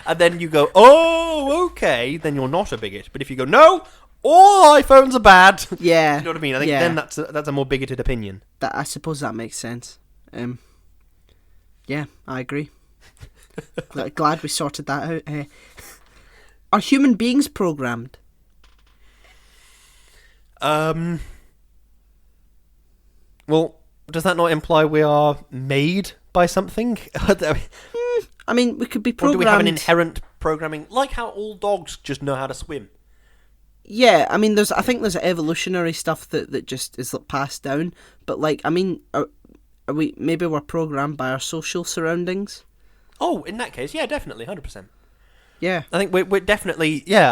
And then you go, oh, okay, then you're not a bigot. But if you go, no, all iPhones are bad. Yeah, you know what I mean? I think then that's a more bigoted opinion. I suppose that makes sense. Yeah, I agree. Glad we sorted that out. Are human beings programmed? Well, does that not imply we are made by something? I mean, we could be Or programmed. do we have an inherent programming, like how all dogs just know how to swim? Yeah, I mean, I think there's evolutionary stuff that just is like passed down. But like, I mean, are we? Maybe we're programmed by our social surroundings. Oh, in that case, yeah, definitely, 100%. Yeah, I think we're definitely, yeah.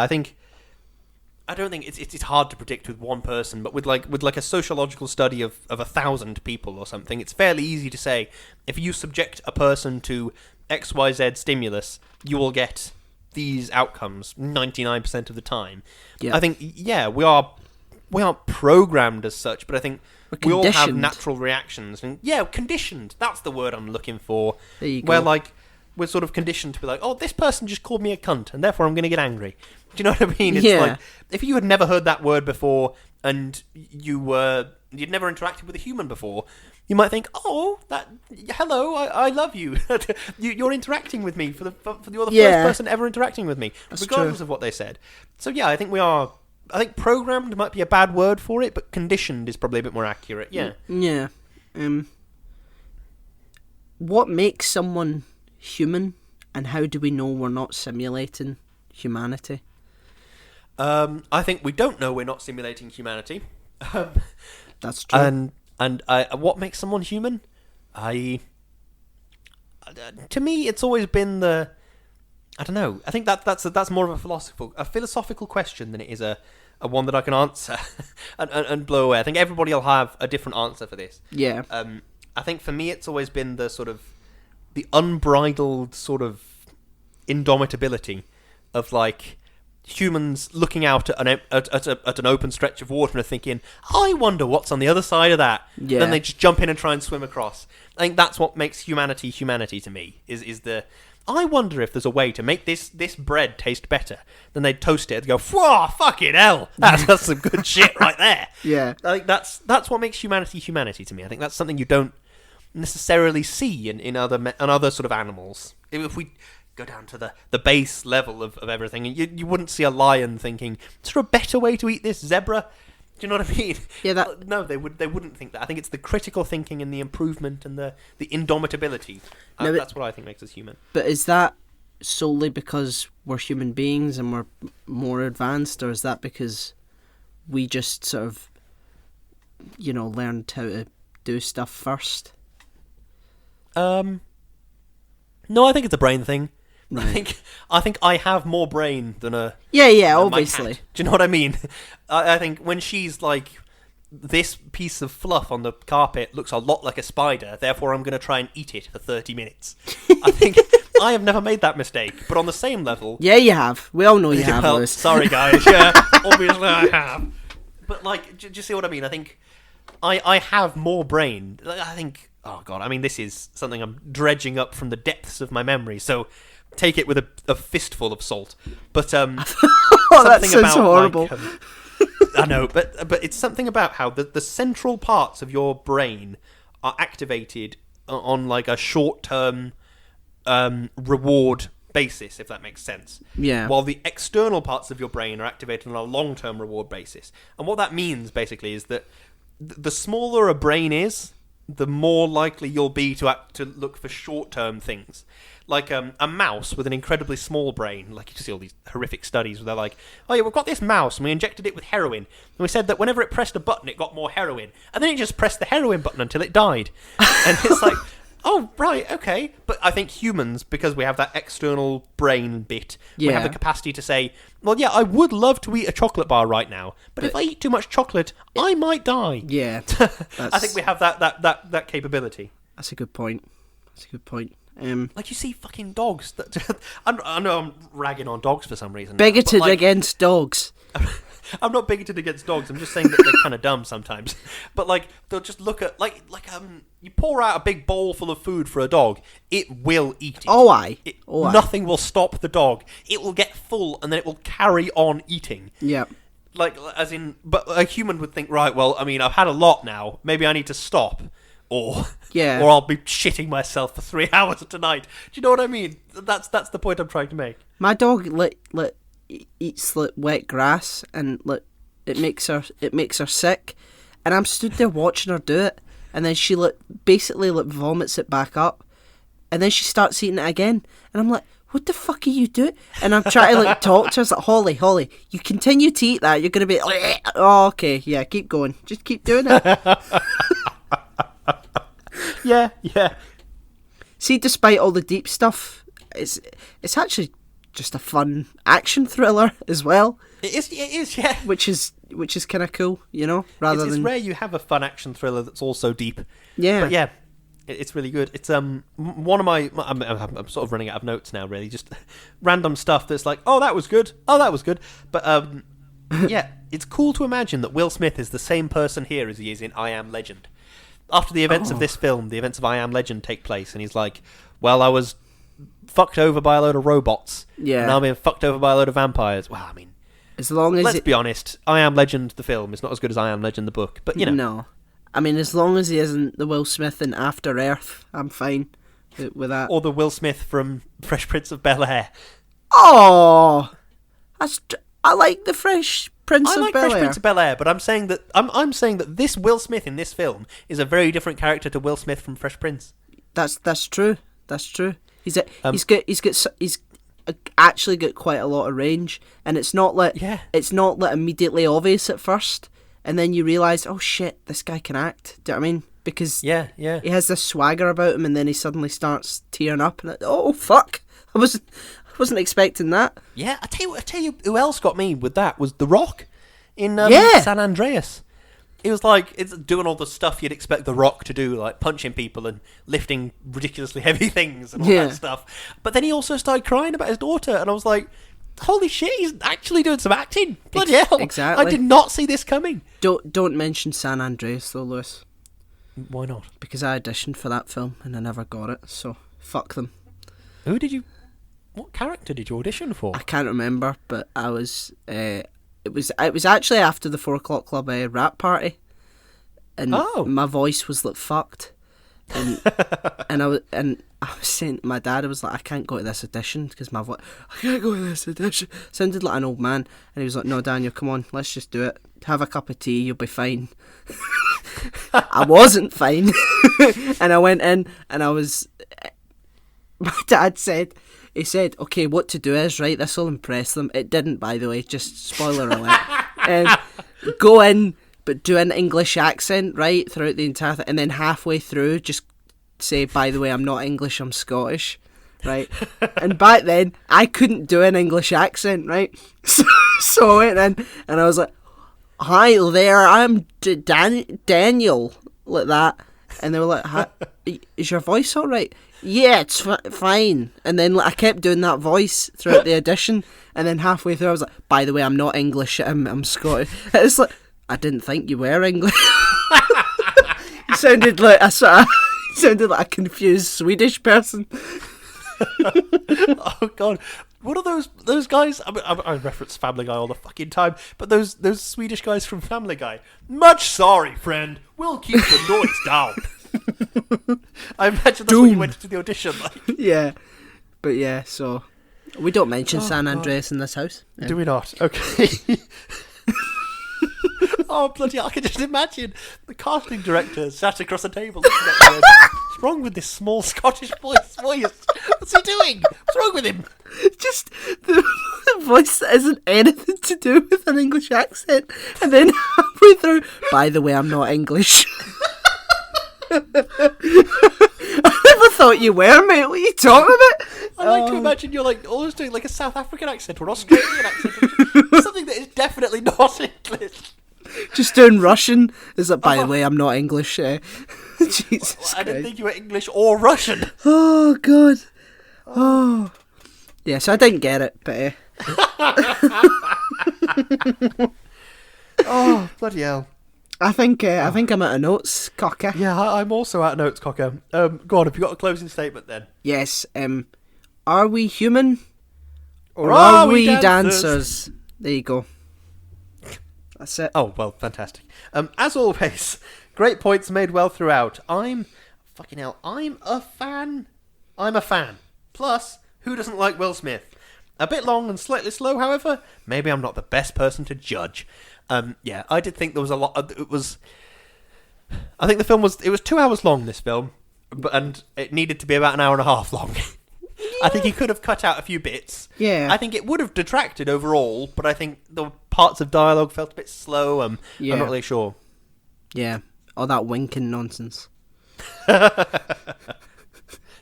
I don't think it's hard to predict with one person, but with like a sociological study of 1,000 people or something, it's fairly easy to say if you subject a person to XYZ stimulus, you will get these outcomes 99% of the time. Yeah. I think we aren't programmed as such, but I think we all have natural reactions, and conditioned. That's the word I'm looking for. There you go. Where like we're sort of conditioned to be like, oh, this person just called me a cunt, and therefore I'm going to get angry. Do you know what I mean? It's like if you had never heard that word before, and you'd never interacted with a human before, you might think, oh, hello, I love you. You're interacting with me you're the first person ever interacting with me, regardless of what they said. So yeah, I think programmed might be a bad word for it, but conditioned is probably a bit more accurate. Yeah. Yeah. What makes someone human, and how do we know we're not simulating humanity? I think we don't know we're not simulating humanity. That's true. And what makes someone human? To me, it's always been I don't know. I think that's more of a philosophical question than it is a one that I can answer and blow away. I think everybody will have a different answer for this. Yeah. I think for me, it's always been the unbridled sort of indomitability of like humans looking out at an open stretch of water and thinking, I wonder what's on the other side of that. Yeah. Then they just jump in and try and swim across. I think that's what makes humanity to me. Is I wonder if there's a way to make this bread taste better. Then they'd toast it and go, whoa, fucking hell, that's some good shit right there. Yeah. I think that's what makes humanity to me. I think that's something you don't necessarily see in other sort of animals. If we go down to the base level of everything, you wouldn't see a lion thinking, is there a better way to eat this zebra? Do you know what I mean? Yeah, no, they wouldn't think that. I think it's the critical thinking and the improvement and the indomitability. That's what I think makes us human. But is that solely because we're human beings and we're more advanced, or is that because we just sort of, learned how to do stuff first? No, I think it's a brain thing. Right. I think I have more brain than a Yeah, than my obviously. cat. Do you know what I mean? I think when she's like, this piece of fluff on the carpet looks a lot like a spider, therefore I'm going to try and eat it for 30 minutes. I think I have never made that mistake, but on the same level... Yeah, you have. We all know you have, well, Lewis. sorry, guys. Yeah, obviously I have. But, like, do you see what I mean? I think I have more brain. I think... Oh, God. I mean, this is something I'm dredging up from the depths of my memory, so take it with a fistful of salt. But, that sounds horrible. Like, I know, but it's something about how the central parts of your brain are activated on like a short-term reward basis, if that makes sense. Yeah. While the external parts of your brain are activated on a long-term reward basis. And what that means, basically, is that the smaller a brain is, the more likely you'll be to look for short-term things. Like a mouse with an incredibly small brain, like you see all these horrific studies where they're like, oh yeah, we've got this mouse and we injected it with heroin. And we said that whenever it pressed a button, it got more heroin. And then it just pressed the heroin button until it died. And it's like, oh, right, okay. But I think humans, because we have that external brain bit, we have the capacity to say, well, yeah, I would love to eat a chocolate bar right now, but if I eat too much chocolate, I might die. Yeah. I think we have that capability. That's a good point. Like you see fucking dogs. I know I'm ragging on dogs for some reason. Bigoted like, against dogs. I'm not bigoted against dogs. I'm just saying that they're kind of dumb sometimes. But like they'll just look at you pour out a big bowl full of food for a dog, it will eat it. Oh, aye. Nothing will stop the dog. It will get full and then it will carry on eating. Yeah. Like but a human would think, right, well, I mean, I've had a lot now. Maybe I need to stop. Or I'll be shitting myself for 3 hours tonight. Do you know what I mean? That's the point I'm trying to make. My dog eats wet grass and it makes her sick, and I'm stood there watching her do it, and then she basically vomits it back up, and then she starts eating it again, and I'm like, what the fuck are you doing? And I'm trying to talk to her. I was like, Holly, you continue to eat that, you're gonna be oh, okay, yeah, keep going, just keep doing it. Yeah. See, despite all the deep stuff, it's actually just a fun action thriller as well. It is, yeah. Which is kind of cool, you know. It's rare you have a fun action thriller that's also deep. Yeah, but yeah, it's really good. It's one of my. I'm sort of running out of notes now. Really, just random stuff that's like, oh, that was good. Oh, that was good. But yeah, it's cool to imagine that Will Smith is the same person here as he is in I Am Legend. After the events of this film, the events of I Am Legend take place, and he's like, well, I was fucked over by a load of robots. Yeah. And now I'm being fucked over by a load of vampires. Well, I mean, as long as let's be honest, I Am Legend, the film, is not as good as I Am Legend, the book. But, you know. No. I mean, as long as he isn't the Will Smith in After Earth, I'm fine with that. Or the Will Smith from Fresh Prince of Bel-Air. Oh! I like the Fresh Prince of Bel-Air. Fresh Prince of Bel-Air, but I'm saying that this Will Smith in this film is a very different character to Will Smith from Fresh Prince. That's true. He's actually got quite a lot of range, and it's not immediately obvious at first, and then you realise, oh shit, this guy can act. Do you know what I mean? Because he has this swagger about him, and then he suddenly starts tearing up, and oh fuck, I wasn't expecting that. Yeah, I tell you who else got me with that was The Rock in San Andreas. It was like, it's doing all the stuff you'd expect The Rock to do, like punching people and lifting ridiculously heavy things and all that stuff. But then he also started crying about his daughter, and I was like, holy shit, he's actually doing some acting. Bloody hell. Exactly. I did not see this coming. Don't mention San Andreas though, Lewis. Why not? Because I auditioned for that film and I never got it, so fuck them. What character did you audition for? I can't remember, but I was... It was actually after the 4 o'clock club rap party, and my voice was like fucked, and I was saying to my dad, I was like, I can't go to this audition because my voice. I can't go to this audition. Sounded like an old man, and he was like, no, Daniel, come on, let's just do it. Have a cup of tea, you'll be fine. I wasn't fine, and I went in, and I was. My dad said. He said, okay, what to do is, right, this will impress them. It didn't, by the way, just spoiler alert. Go in, but do an English accent, right, throughout the entire thing, and then halfway through, just say, by the way, I'm not English, I'm Scottish, right? And back then, I couldn't do an English accent, right? So I went in and I was like, hi there, I'm Daniel, like that. And they were like, hi, is your voice all right? Yeah, it's fine. And then I kept doing that voice throughout the audition. And then halfway through, I was like, by the way, I'm not English, I'm Scottish. It's like, I didn't think you were English. You sounded like a confused Swedish person. Oh God, what are those guys? I reference Family Guy all the fucking time, but those Swedish guys from Family Guy. Much sorry, friend. We'll keep the noise down. I imagine that's what you went to the audition like. Yeah, but yeah. So we don't mention San Andreas in this house. Yeah. Do we not? Okay. Oh, bloody hell, I can just imagine the casting director sat across the table looking at me going, what's wrong with this small Scottish voice? What's he doing? What's wrong with him? Just the voice that isn't anything to do with an English accent. And then halfway through, by the way, I'm not English. I never thought you were, mate. What are you talking about? I like to imagine you're like always doing like a South African accent or an Australian accent. Something that is definitely not English. Just doing Russian. Is that, by the way, I'm not English. Jesus I didn't think you were English or Russian. Oh, God. Oh. Yeah, so I didn't get it, but... Oh, bloody hell. I think I'm out of notes, Cocker. Yeah, I'm also out of notes, Cocker. Go on, have you got a closing statement then? Yes. Are we human? Or are we dancers? There you go. That's it. Oh, well, fantastic. As always, great points made well throughout. I'm a fan. I'm a fan. Plus, who doesn't like Will Smith? A bit long and slightly slow, however. Maybe I'm not the best person to judge. Yeah, I did think there was a lot. I think the film was 2 hours long. This film, and it needed to be about an hour and a half long. I think he could have cut out a few bits. Yeah. I think it would have detracted overall, but I think the parts of dialogue felt a bit slow. Yeah. I'm not really sure. Yeah. All that winking nonsense.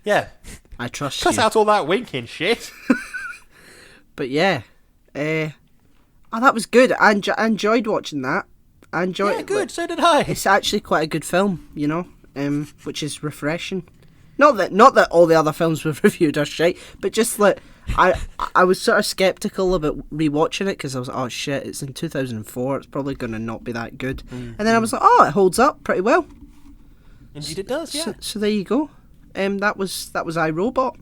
Yeah. I trust Cut you. out all that winking shit. But yeah. That was good. I enjoyed watching that. I enjoyed it. Yeah, good. So did I. It's actually quite a good film, you know, which is refreshing. Not that all the other films we've reviewed are shite, but just like I was sort of skeptical about rewatching it because I was like, oh shit, it's in 2004, it's probably going to not be that good. And then I was like, oh, it holds up pretty well. Indeed, it does. Yeah. So there you go. That was iRobot.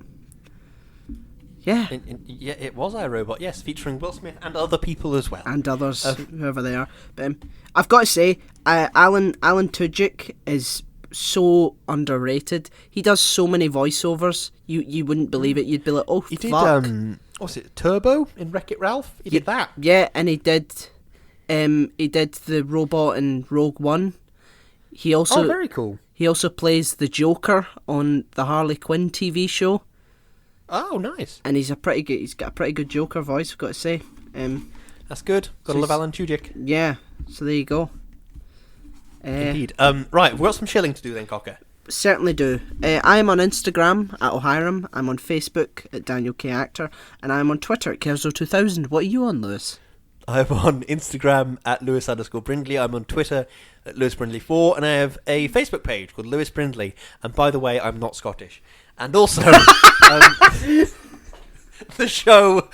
Yeah. Yeah, it was iRobot. Yes, featuring Will Smith and other people as well. And others, whoever they are. But I've got to say, Alan Tudyk is so underrated. He does so many voiceovers. You wouldn't believe it. You'd be like, oh, He fuck. did, what's it, Turbo in Wreck-It Ralph? He did that. Yeah, and he did the robot in Rogue One. He also very cool. He also plays the Joker on the Harley Quinn TV show. Oh, nice. And he's got a pretty good Joker voice, I've got to say. That's good. Got to love Alan Tudyk. Yeah, so there you go. Indeed. Right, we've got some shilling to do then, Cocker. Certainly do. I'm on Instagram at O'Hiram. I'm on Facebook at Daniel K Actor, and I'm on Twitter at Kerzo2000. What are you on, Lewis? I'm on Instagram at Lewis_Brindley. I'm on Twitter at LewisBrindley4, and I have a Facebook page called Lewis Brindley. And by the way, I'm not Scottish. And also, the show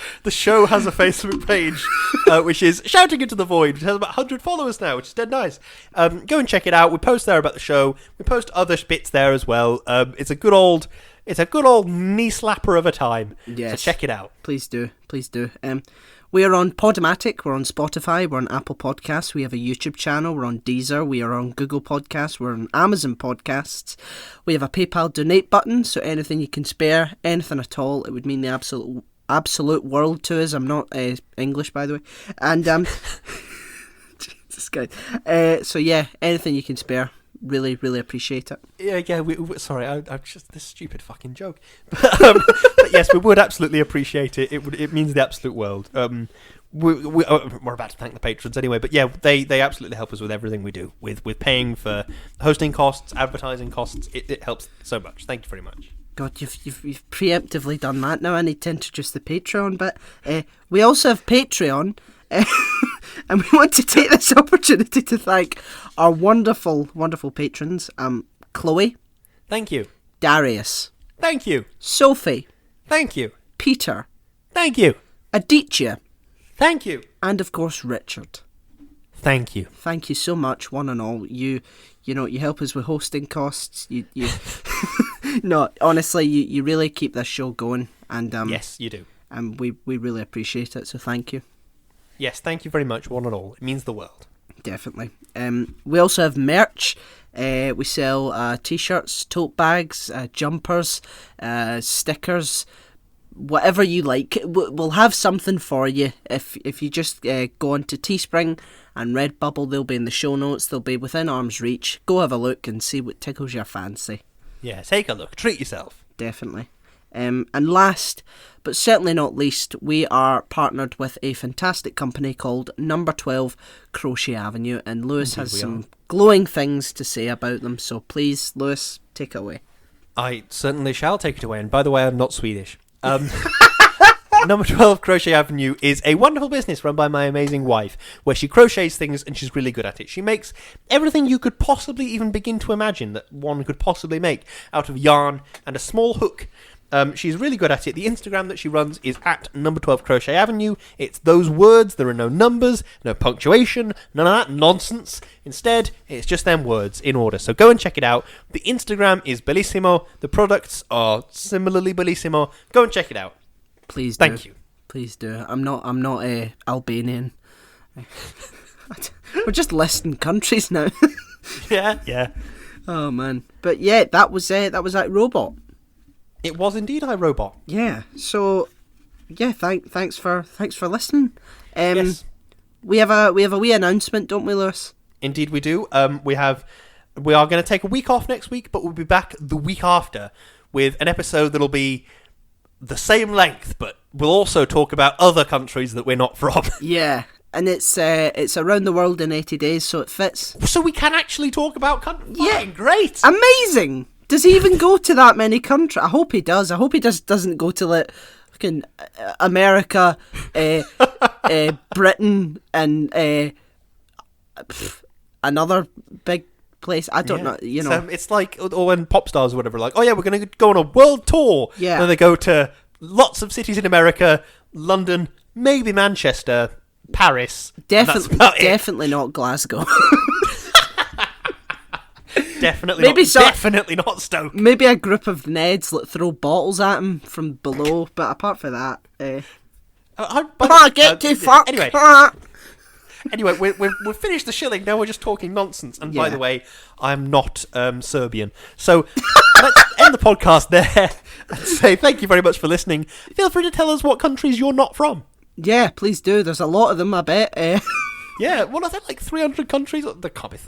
has a Facebook page, which is Shouting Into the Void, which has about 100 followers now, which is dead nice. Go and check it out. We post there about the show. We post other bits there as well. It's a good old knee slapper of a time. Yes. So check it out. Please do. We are on Podomatic, we're on Spotify, we're on Apple Podcasts, we have a YouTube channel, we're on Deezer, we are on Google Podcasts, we're on Amazon Podcasts, we have a PayPal donate button, so anything you can spare, anything at all, it would mean the absolute world to us. I'm not English, by the way, and Jesus Christ. So yeah, anything you can spare, really, really appreciate it. Yeah. Sorry, I'm just this stupid fucking joke. But yes, we would absolutely appreciate it. It means the absolute world. we're about to thank the patrons anyway, but yeah, they absolutely help us with everything we do, with paying for hosting costs, advertising costs. It helps so much. Thank you very much. God, you've preemptively done that. Now I need to introduce the Patreon, but we also have Patreon, and we want to take this opportunity to thank our wonderful, wonderful patrons. Chloe. Thank you. Darius. Thank you. Sophie. Thank you. Peter. Thank you. Aditya. Thank you. And of course Richard. Thank you. Thank you so much, one and all. You help us with hosting costs. You No, honestly, you really keep this show going, and yes, you do. And we really appreciate it, so thank you. Yes, thank you very much, one and all. It means the world. Definitely. We also have merch. We sell t-shirts, tote bags, jumpers, stickers, whatever you like. We'll have something for you if you just go onto Teespring and Redbubble. They'll be in the show notes. They'll be within arm's reach. Go have a look and see what tickles your fancy. Yeah, take a look. Treat yourself. Definitely. And last, but certainly not least, we are partnered with a fantastic company called Number 12 Crochet Avenue, and Lewis has some glowing things to say about them, so please, Lewis, take it away. I certainly shall take it away, and by the way, I'm not Swedish. Number 12 Crochet Avenue is a wonderful business run by my amazing wife, where she crochets things and she's really good at it. She makes everything you could possibly even begin to imagine that one could possibly make out of yarn and a small hook. She's really good at it. The Instagram that she runs is at Number 12 Crochet Avenue. It's those words. There are no numbers, no punctuation, none of that nonsense. Instead, it's just them words in order. So go and check it out. The Instagram is bellissimo. The products are similarly bellissimo. Go and check it out. Please do. Thank you. Please do. I'm not Albanian. We're just listing countries now. Yeah. Oh man. But yeah, that was iRobot. It was indeed iRobot. Yeah. So yeah, thanks for listening. Yes. We have a wee announcement, don't we, Lewis? Indeed we do. We are going to take a week off next week, but we'll be back the week after with an episode that'll be the same length, but we'll also talk about other countries that we're not from. Yeah, and it's around the world in 80 days, so it fits. So we can actually talk about countries. Yeah, great, amazing. Does he even go to that many countries? I hope he does. I hope he doesn't go to like fucking America, Britain, and another big place. I don't know. You know, it's like when pop stars or whatever, like, oh yeah, we're going to go on a world tour. Yeah. And then they go to lots of cities in America, London, maybe Manchester, Paris. Definitely not Glasgow. Definitely not Stoke. Maybe a group of Neds that throw bottles at him from below. But apart from that, get too fucked. Anyway, we've finished the shilling. Now we're just talking nonsense. And by the way, I'm not Serbian. So let's end the podcast there and say thank you very much for listening. Feel free to tell us what countries you're not from. Yeah, please do. There's a lot of them, I bet. Yeah, well, I think like 300 countries. There can't be.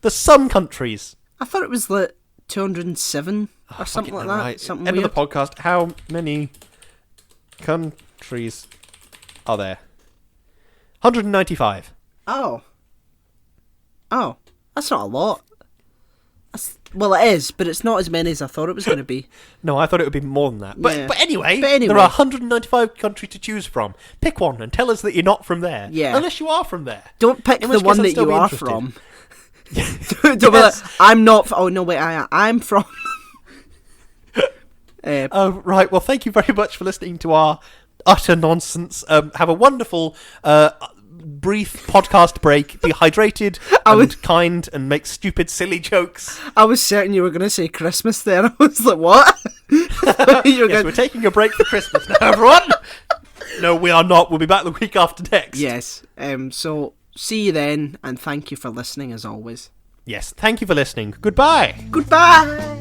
There's some countries. I thought it was like 207 or something like that. Right. Something End weird. of the podcast. How many countries are there? 195. Oh, that's not a lot. Well, it is, but it's not as many as I thought it was going to be. No, I thought it would be more than that. But, Yeah. but anyway, there are 195 countries to choose from. Pick one and tell us that you're not from there. Yeah. Unless you are from there. Don't pick In the which case one I'd that still you be are interested. from. Yes. Don't be like, I'm not. Oh no, wait, I'm from. Oh, right. Well, thank you very much for listening to our utter nonsense. Have a wonderful, brief podcast break. Be hydrated and kind and make stupid, silly jokes. I was certain you were going to say Christmas there. I was like, what? We're taking a break for Christmas now, everyone. No, we are not. We'll be back the week after next. Yes. So see you then, and thank you for listening as always. Yes. Thank you for listening. Goodbye. Goodbye.